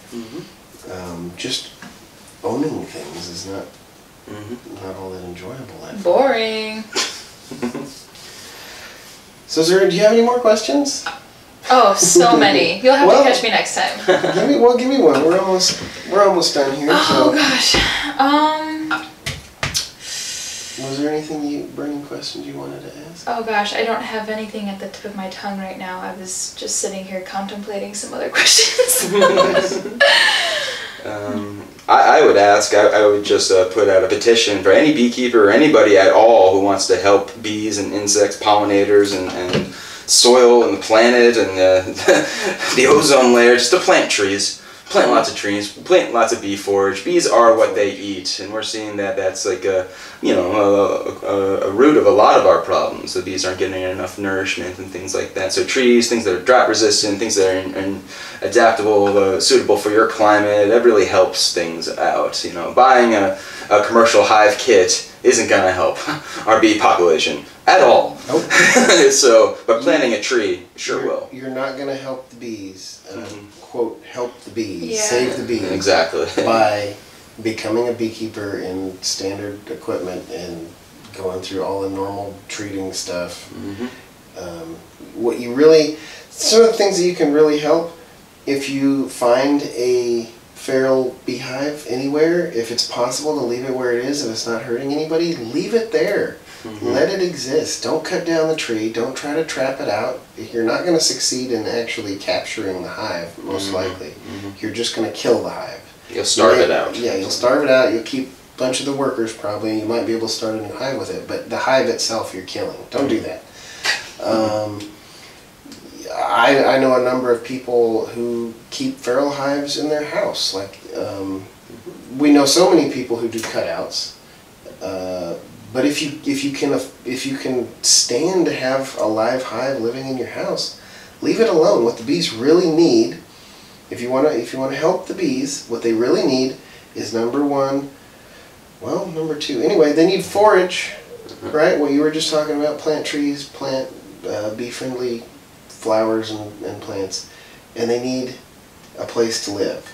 Just owning things is not all that enjoyable. Boring. So, do you have any more questions? Oh, so many. You'll have to catch me next time. Give me one. We're almost done here. Oh gosh. Was there anything burning questions you wanted to ask? Oh gosh, I don't have anything at the tip of my tongue right now. I was just sitting here contemplating some other questions. I would ask, I would just put out a petition for any beekeeper or anybody at all who wants to help bees and insects, pollinators, and soil and the planet and the ozone layer, just to plant trees. Plant lots of trees, plant lots of bee forage. Bees are what they eat, and we're seeing that that's like a root of a lot of our problems. The bees aren't getting enough nourishment and things like that. So trees, things that are drought resistant, things that are adaptable, suitable for your climate, that really helps things out. Buying a commercial hive kit isn't going to help our bee population at all. Nope. But planting a tree sure will. You're not going to help the bees. Quote, help the bees, Yeah. save the bees. Exactly. By becoming a beekeeper in standard equipment and going through all the normal treating stuff. What you really, some of the things that you can really help, if you find a feral beehive anywhere, if it's possible to leave it where it is, if it's not hurting anybody, leave it there. Let it exist. Don't cut down the tree. Don't try to trap it out. You're not going to succeed in actually capturing the hive, most likely. You're just going to kill the hive. You'll starve it out. Yeah, you'll starve it out. You'll keep a bunch of the workers probably, and you might be able to start a new hive with it, but the hive itself you're killing. Don't do that. I know a number of people who keep feral hives in their house. Like, we know so many people who do cutouts. But if you can stand to have a live hive living in your house, leave it alone. What the bees really need, if you want to help the bees, what they really need is number two. Anyway, they need forage, right? What you were just talking about, plant trees, plant bee-friendly flowers and plants, and they need a place to live.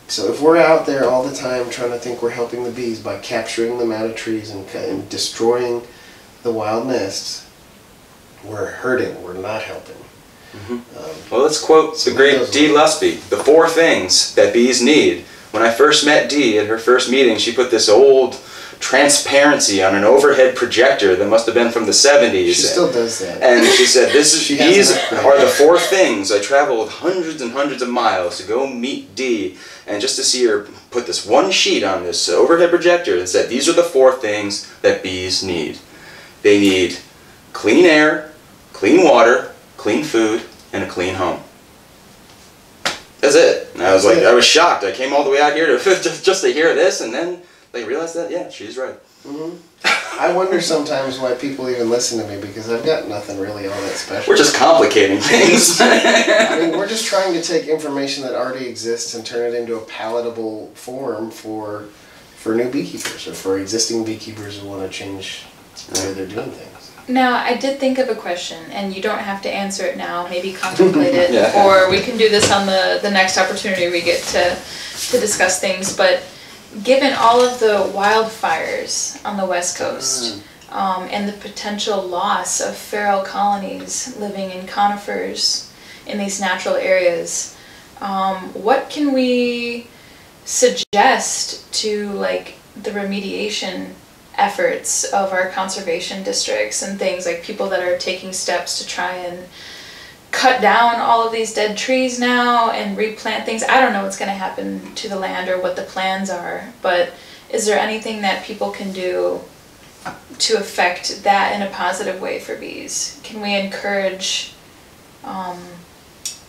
So if we're out there all the time trying to think we're helping the bees by capturing them out of trees and destroying the wild nests, we're hurting, we're not helping. Well, let's quote the great Dee Lusby, the 4 things that bees need. When I first met Dee at her first meeting, she put this old transparency on an overhead projector that must have been from the 70s. She still does that. And she said, these are the 4 things. I traveled hundreds and hundreds of miles to go meet Dee, and just to see her put this one sheet on this overhead projector that said, these are the 4 things that bees need. They need clean air, clean water, clean food, and a clean home. That's it. And I was shocked. I came all the way out here to just to hear this, and then they realized that, yeah, she's right. I wonder sometimes why people even listen to me, because I've got nothing really all that special. We're just complicating things. I mean, we're just trying to take information that already exists and turn it into a palatable form for new beekeepers or for existing beekeepers who want to change the way they're doing things. Now, I did think of a question, and you don't have to answer it now. Maybe contemplate it, or we can do this on the next opportunity we get to discuss things. But given all of the wildfires on the West Coast and the potential loss of feral colonies living in conifers in these natural areas, what can we suggest to the remediation efforts of our conservation districts and things, like people that are taking steps to try and cut down all of these dead trees now and replant things? I don't know what's going to happen to the land or what the plans are, but is there anything that people can do to affect that in a positive way for bees? Can we encourage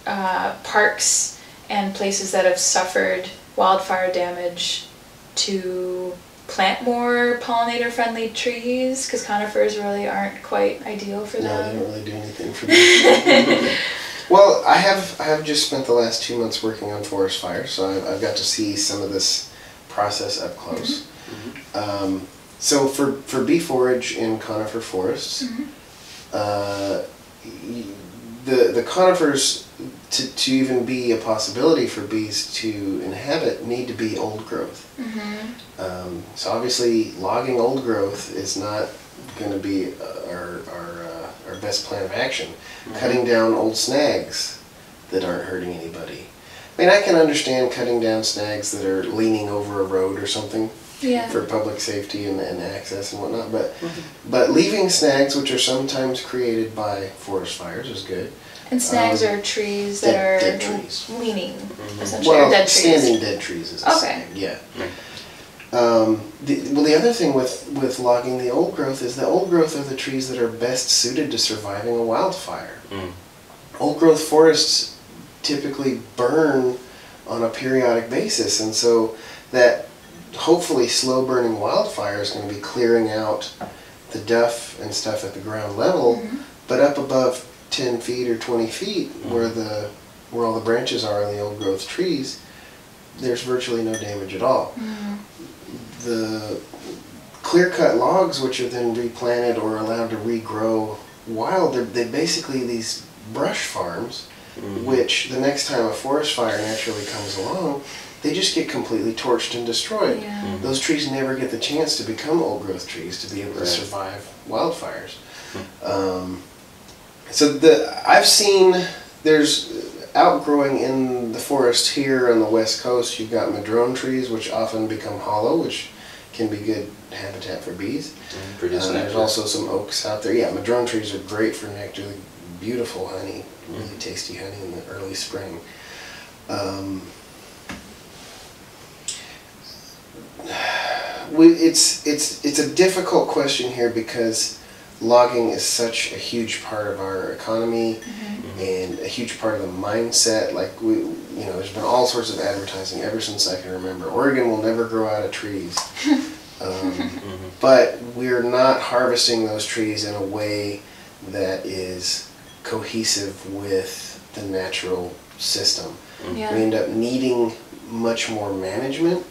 parks and places that have suffered wildfire damage to plant more pollinator-friendly trees? Because conifers really aren't quite ideal for them. No, they don't really do anything for them. Well, I have just spent the last 2 months working on forest fires, so I've got to see some of this process up close. So for bee forage in conifer forests, the conifers, to even be a possibility for bees to inhabit, need to be old growth. So obviously logging old growth is not going to be our best plan of action. Cutting down old snags that aren't hurting anybody. I mean, I can understand cutting down snags that are leaning over a road or something for public safety and access and whatnot, but leaving snags, which are sometimes created by forest fires, is good. And snags are trees that are dead trees. Leaning, essentially, or dead trees. Standing dead trees is a snag, yeah. The other thing with logging the old growth is the old growth are the trees that are best suited to surviving a wildfire. Old growth forests typically burn on a periodic basis, and so that hopefully slow burning wildfire is going to be clearing out the duff and stuff at the ground level, but up above 10 feet or 20 feet where all the branches are in the old growth trees, there's virtually no damage at all. The clear-cut logs, which are then replanted or allowed to regrow wild, they're basically these brush farms, which the next time a forest fire naturally comes along, they just get completely torched and destroyed. Those trees never get the chance to become old growth trees to be able to survive wildfires. So I've seen outgrowing in the forest here on the west coast, you've got madrone trees, which often become hollow, which can be good habitat for bees. Produce nectar. There's also some oaks out there. Yeah, madrone trees are great for nectar. Beautiful honey, really tasty honey in the early spring. It's a difficult question here because logging is such a huge part of our economy and a huge part of the mindset. Like there's been all sorts of advertising ever since I can remember. Oregon will never grow out of trees. But we're not harvesting those trees in a way that is cohesive with the natural system. Yeah. We end up needing much more management,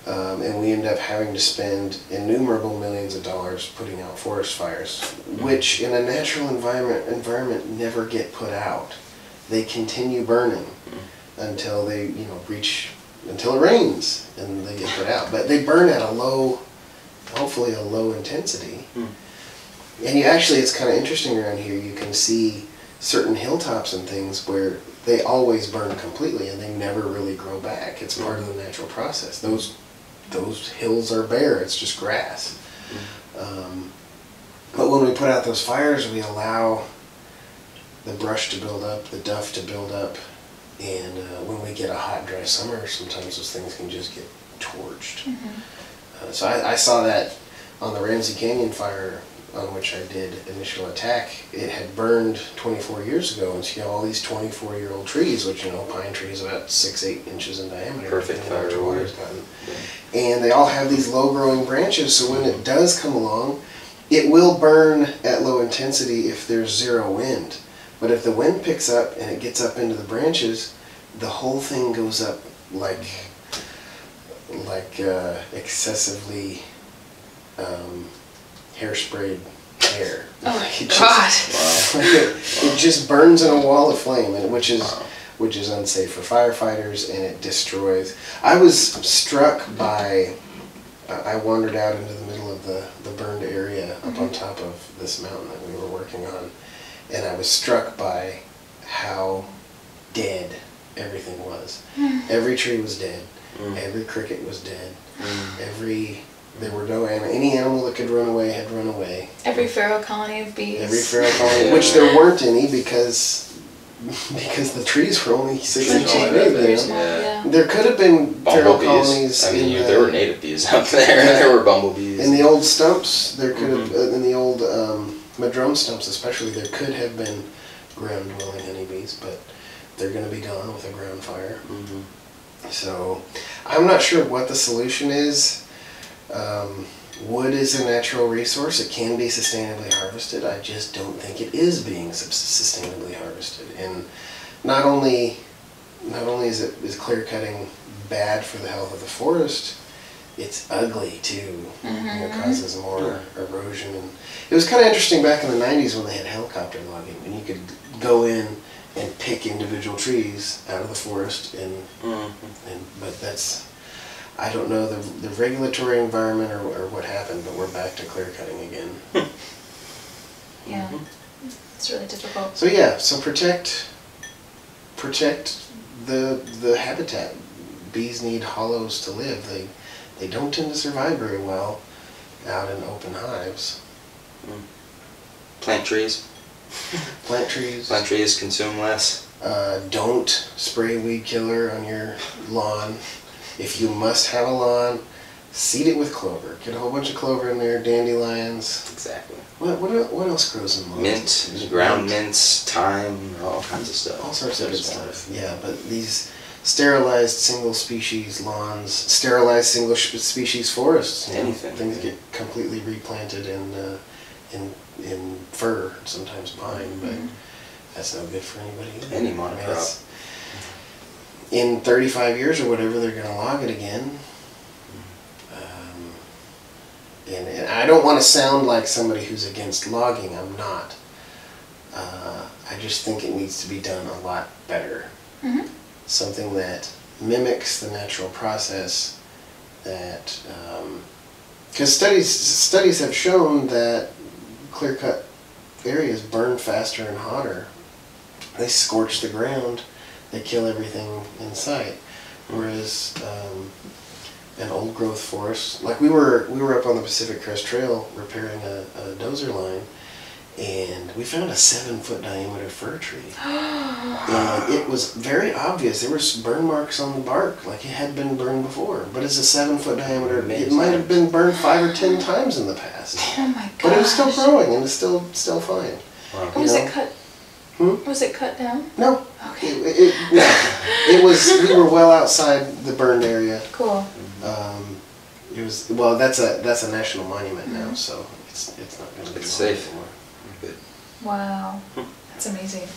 and we end up having to spend innumerable millions of dollars putting out forest fires, which in a natural environment never get put out. They continue burning until they until it rains and they get put out. But they burn at hopefully a low intensity. And it's kind of interesting around here. You can see certain hilltops and things where they always burn completely and they never really grow back. It's part of the natural process. Those hills are bare. It's just grass. But when we put out those fires, we allow the brush to build up, the duff to build up, and when we get a hot, dry summer, sometimes those things can just get torched. So I saw that on the Ramsey Canyon fire on which I did initial attack. It had burned 24 years ago, and so you have all these 24-year-old trees, which pine trees about 6-8 inches in diameter. Perfect fire reward. And they all have these low-growing branches, so when it does come along, it will burn at low intensity if there's zero wind. But if the wind picks up and it gets up into the branches, the whole thing goes up like excessively hairsprayed hair. Oh Like God! it just burns in a wall of flame, and which is unsafe for firefighters, and it destroys. I was struck by. I wandered out into the middle of the burned area up on top of this mountain that we were working on, and I was struck by how dead everything was. Every tree was dead. Every cricket was dead. There were any animal that could run away had run away. Every feral colony of bees. Every feral colony, which there weren't any because the trees were only 6 inches big. Yeah. There could have been feral Bumblebees. colonies. There were native bees out there. There were bumblebees. In the old stumps, there could have, in the old madrone stumps especially, there could have been ground-dwelling honeybees, but they're going to be gone with a ground fire. So I'm not sure what the solution is. Wood is a natural resource. It can be sustainably harvested. I just don't think it is being sustainably harvested. And not only is clear cutting bad for the health of the forest, it's ugly too. It causes more erosion. And it was kind of interesting back in the 90s when they had helicopter logging, and you could go in and pick individual trees out of the forest, but that's, I don't know the regulatory environment or what happened, but we're back to clear cutting again. Yeah, it's really difficult. So yeah, so protect the habitat. Bees need hollows to live. They don't tend to survive very well out in open hives. Plant trees. Plant trees. Plant trees consume less. Don't spray weed killer on your lawn. If you must have a lawn, seed it with clover. Get a whole bunch of clover in there, dandelions. Exactly. What else grows in lawns? Mint, ground mints, thyme, all kinds of stuff. All sorts of good stuff. Yeah, but these sterilized single species lawns, sterilized single species forests. Anything. Things get completely replanted in fir, sometimes pine, but that's no good for anybody either. Any monocrop. In 35 years or whatever, they're going to log it again. And I don't want to sound like somebody who's against logging. I'm not. I just think it needs to be done a lot better. Something that mimics the natural process. That because studies have shown that clear-cut areas burn faster and hotter. They scorch the ground they kill everything in sight. Whereas an old growth forest, like we were up on the Pacific Crest Trail repairing a dozer line, and we found a 7-foot diameter fir tree. And it was very obvious. There was burn marks on the bark, like it had been burned before. But it's a 7-foot diameter. It might have been burned 5 or 10 times in the past. Oh my gosh. But it was still growing and it's still fine. Wow. Was it cut? Was it cut down? No. Okay. It was. We were well outside the burned area. Cool. It was. Well, that's a national monument now, so it's not going to be. It's safe. Anymore. Good. Wow. That's amazing.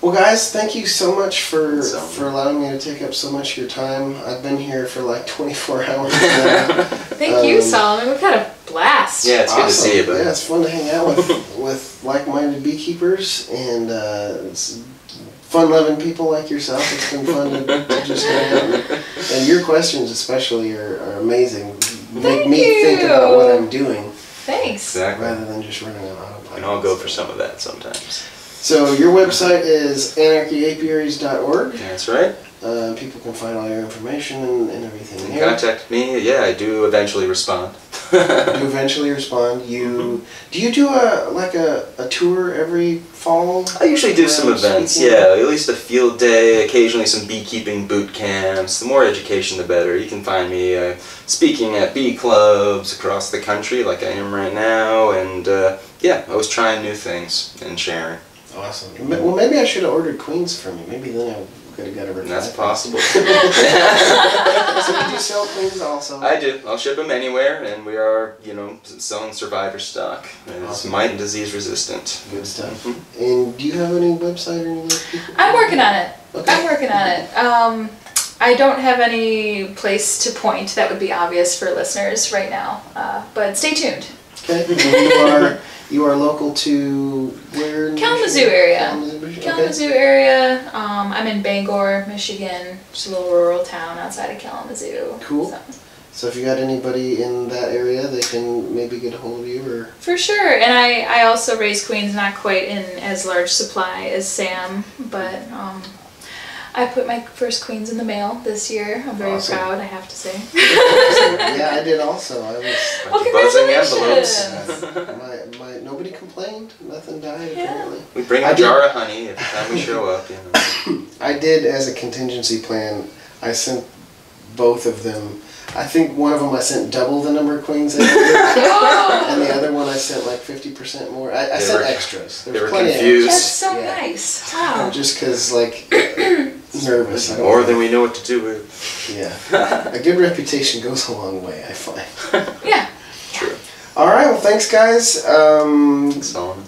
Well, guys, thank you so much for So- allowing me to take up so much of your time. I've been here for like 24 hours now. Thank you, Solomon. We've had a blast. Yeah, it's good to see you, buddy. Yeah, it's fun to hang out with like-minded beekeepers and it's fun-loving people like yourself. It's been fun to just hang out. And your questions especially are amazing. Make me think about what I'm doing Thanks. Exactly. rather than just running on autopilot. And I'll go for some of that sometimes. So your website is anarchyapiaries.org. That's right. People can find all your information and everything And there. contact me. Yeah, I do eventually respond. You eventually respond. Do you do a tour every fall? I usually do some Around events, speaking? yeah, at least a field day, occasionally some beekeeping boot camps. The more education, the better. You can find me speaking at bee clubs across the country like I am right now, and yeah, always trying new things and sharing. Awesome. Well, maybe I should have ordered queens from you. Maybe then I could have got a reply. And that's possible. So you do sell queens also? I do. I'll ship them anywhere, and we are, selling survivor stock. It's Awesome. mite and disease resistant. Good stuff. And do you have any website or anything? I'm working on it. Okay. I'm working on it. I don't have any place to point that would be obvious for listeners right now, but stay tuned. Okay. And you are local to where? in Kalamazoo Michigan? area. Kalamazoo, Michigan? Kalamazoo area. I'm in Bangor, Michigan. Just a little rural town outside of Kalamazoo. Cool. So if you got anybody in that area, they can maybe get a hold of you or... For sure. And I also raise queens, not quite in as large supply as Sam, but I put my first queens in the mail this year. I'm very Awesome. proud, I have to say. Yeah, I did also. I was... Well, Buzzing congratulations! My nobody complained. Nothing died, Yeah. apparently. We bring I a did- jar of honey every time we show up. I did, as a contingency plan, I sent both of them. I think one of them I sent double the number of queens I did, and the other one I sent like 50% more. I They sent were- extras. There they was were plenty confused. That's so Yeah. nice. Wow. Just because, like, nervous. I don't More know. than we know what to do with. Yeah. A good reputation goes a long way, I find. Yeah. True. All right, well, thanks, guys. Solomon.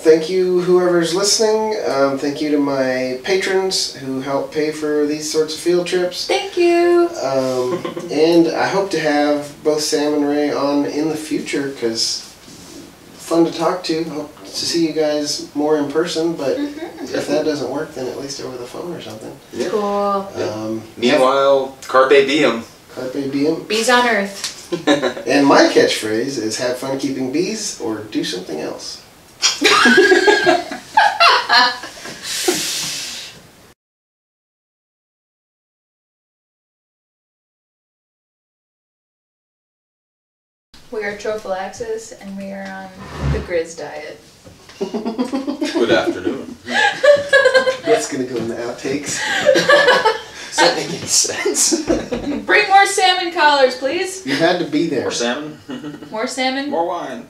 Thank you, whoever's listening. Thank you to my patrons who help pay for these sorts of field trips. Thank you. And I hope to have both Sam and Ray on in the future because fun to talk to. Hope to see you guys more in person, but if that doesn't work, then at least over the phone or something. Yeah. Cool. Meanwhile, carpe diem. Carpe diem. Bees on Earth. And my catchphrase is have fun keeping bees or do something else. We are Trophallaxis and we are on the Grizz diet. Good afternoon. That's gonna go in the outtakes. Does that make any sense? Bring more salmon collars, please. You had to be there. More salmon? More salmon. More wine.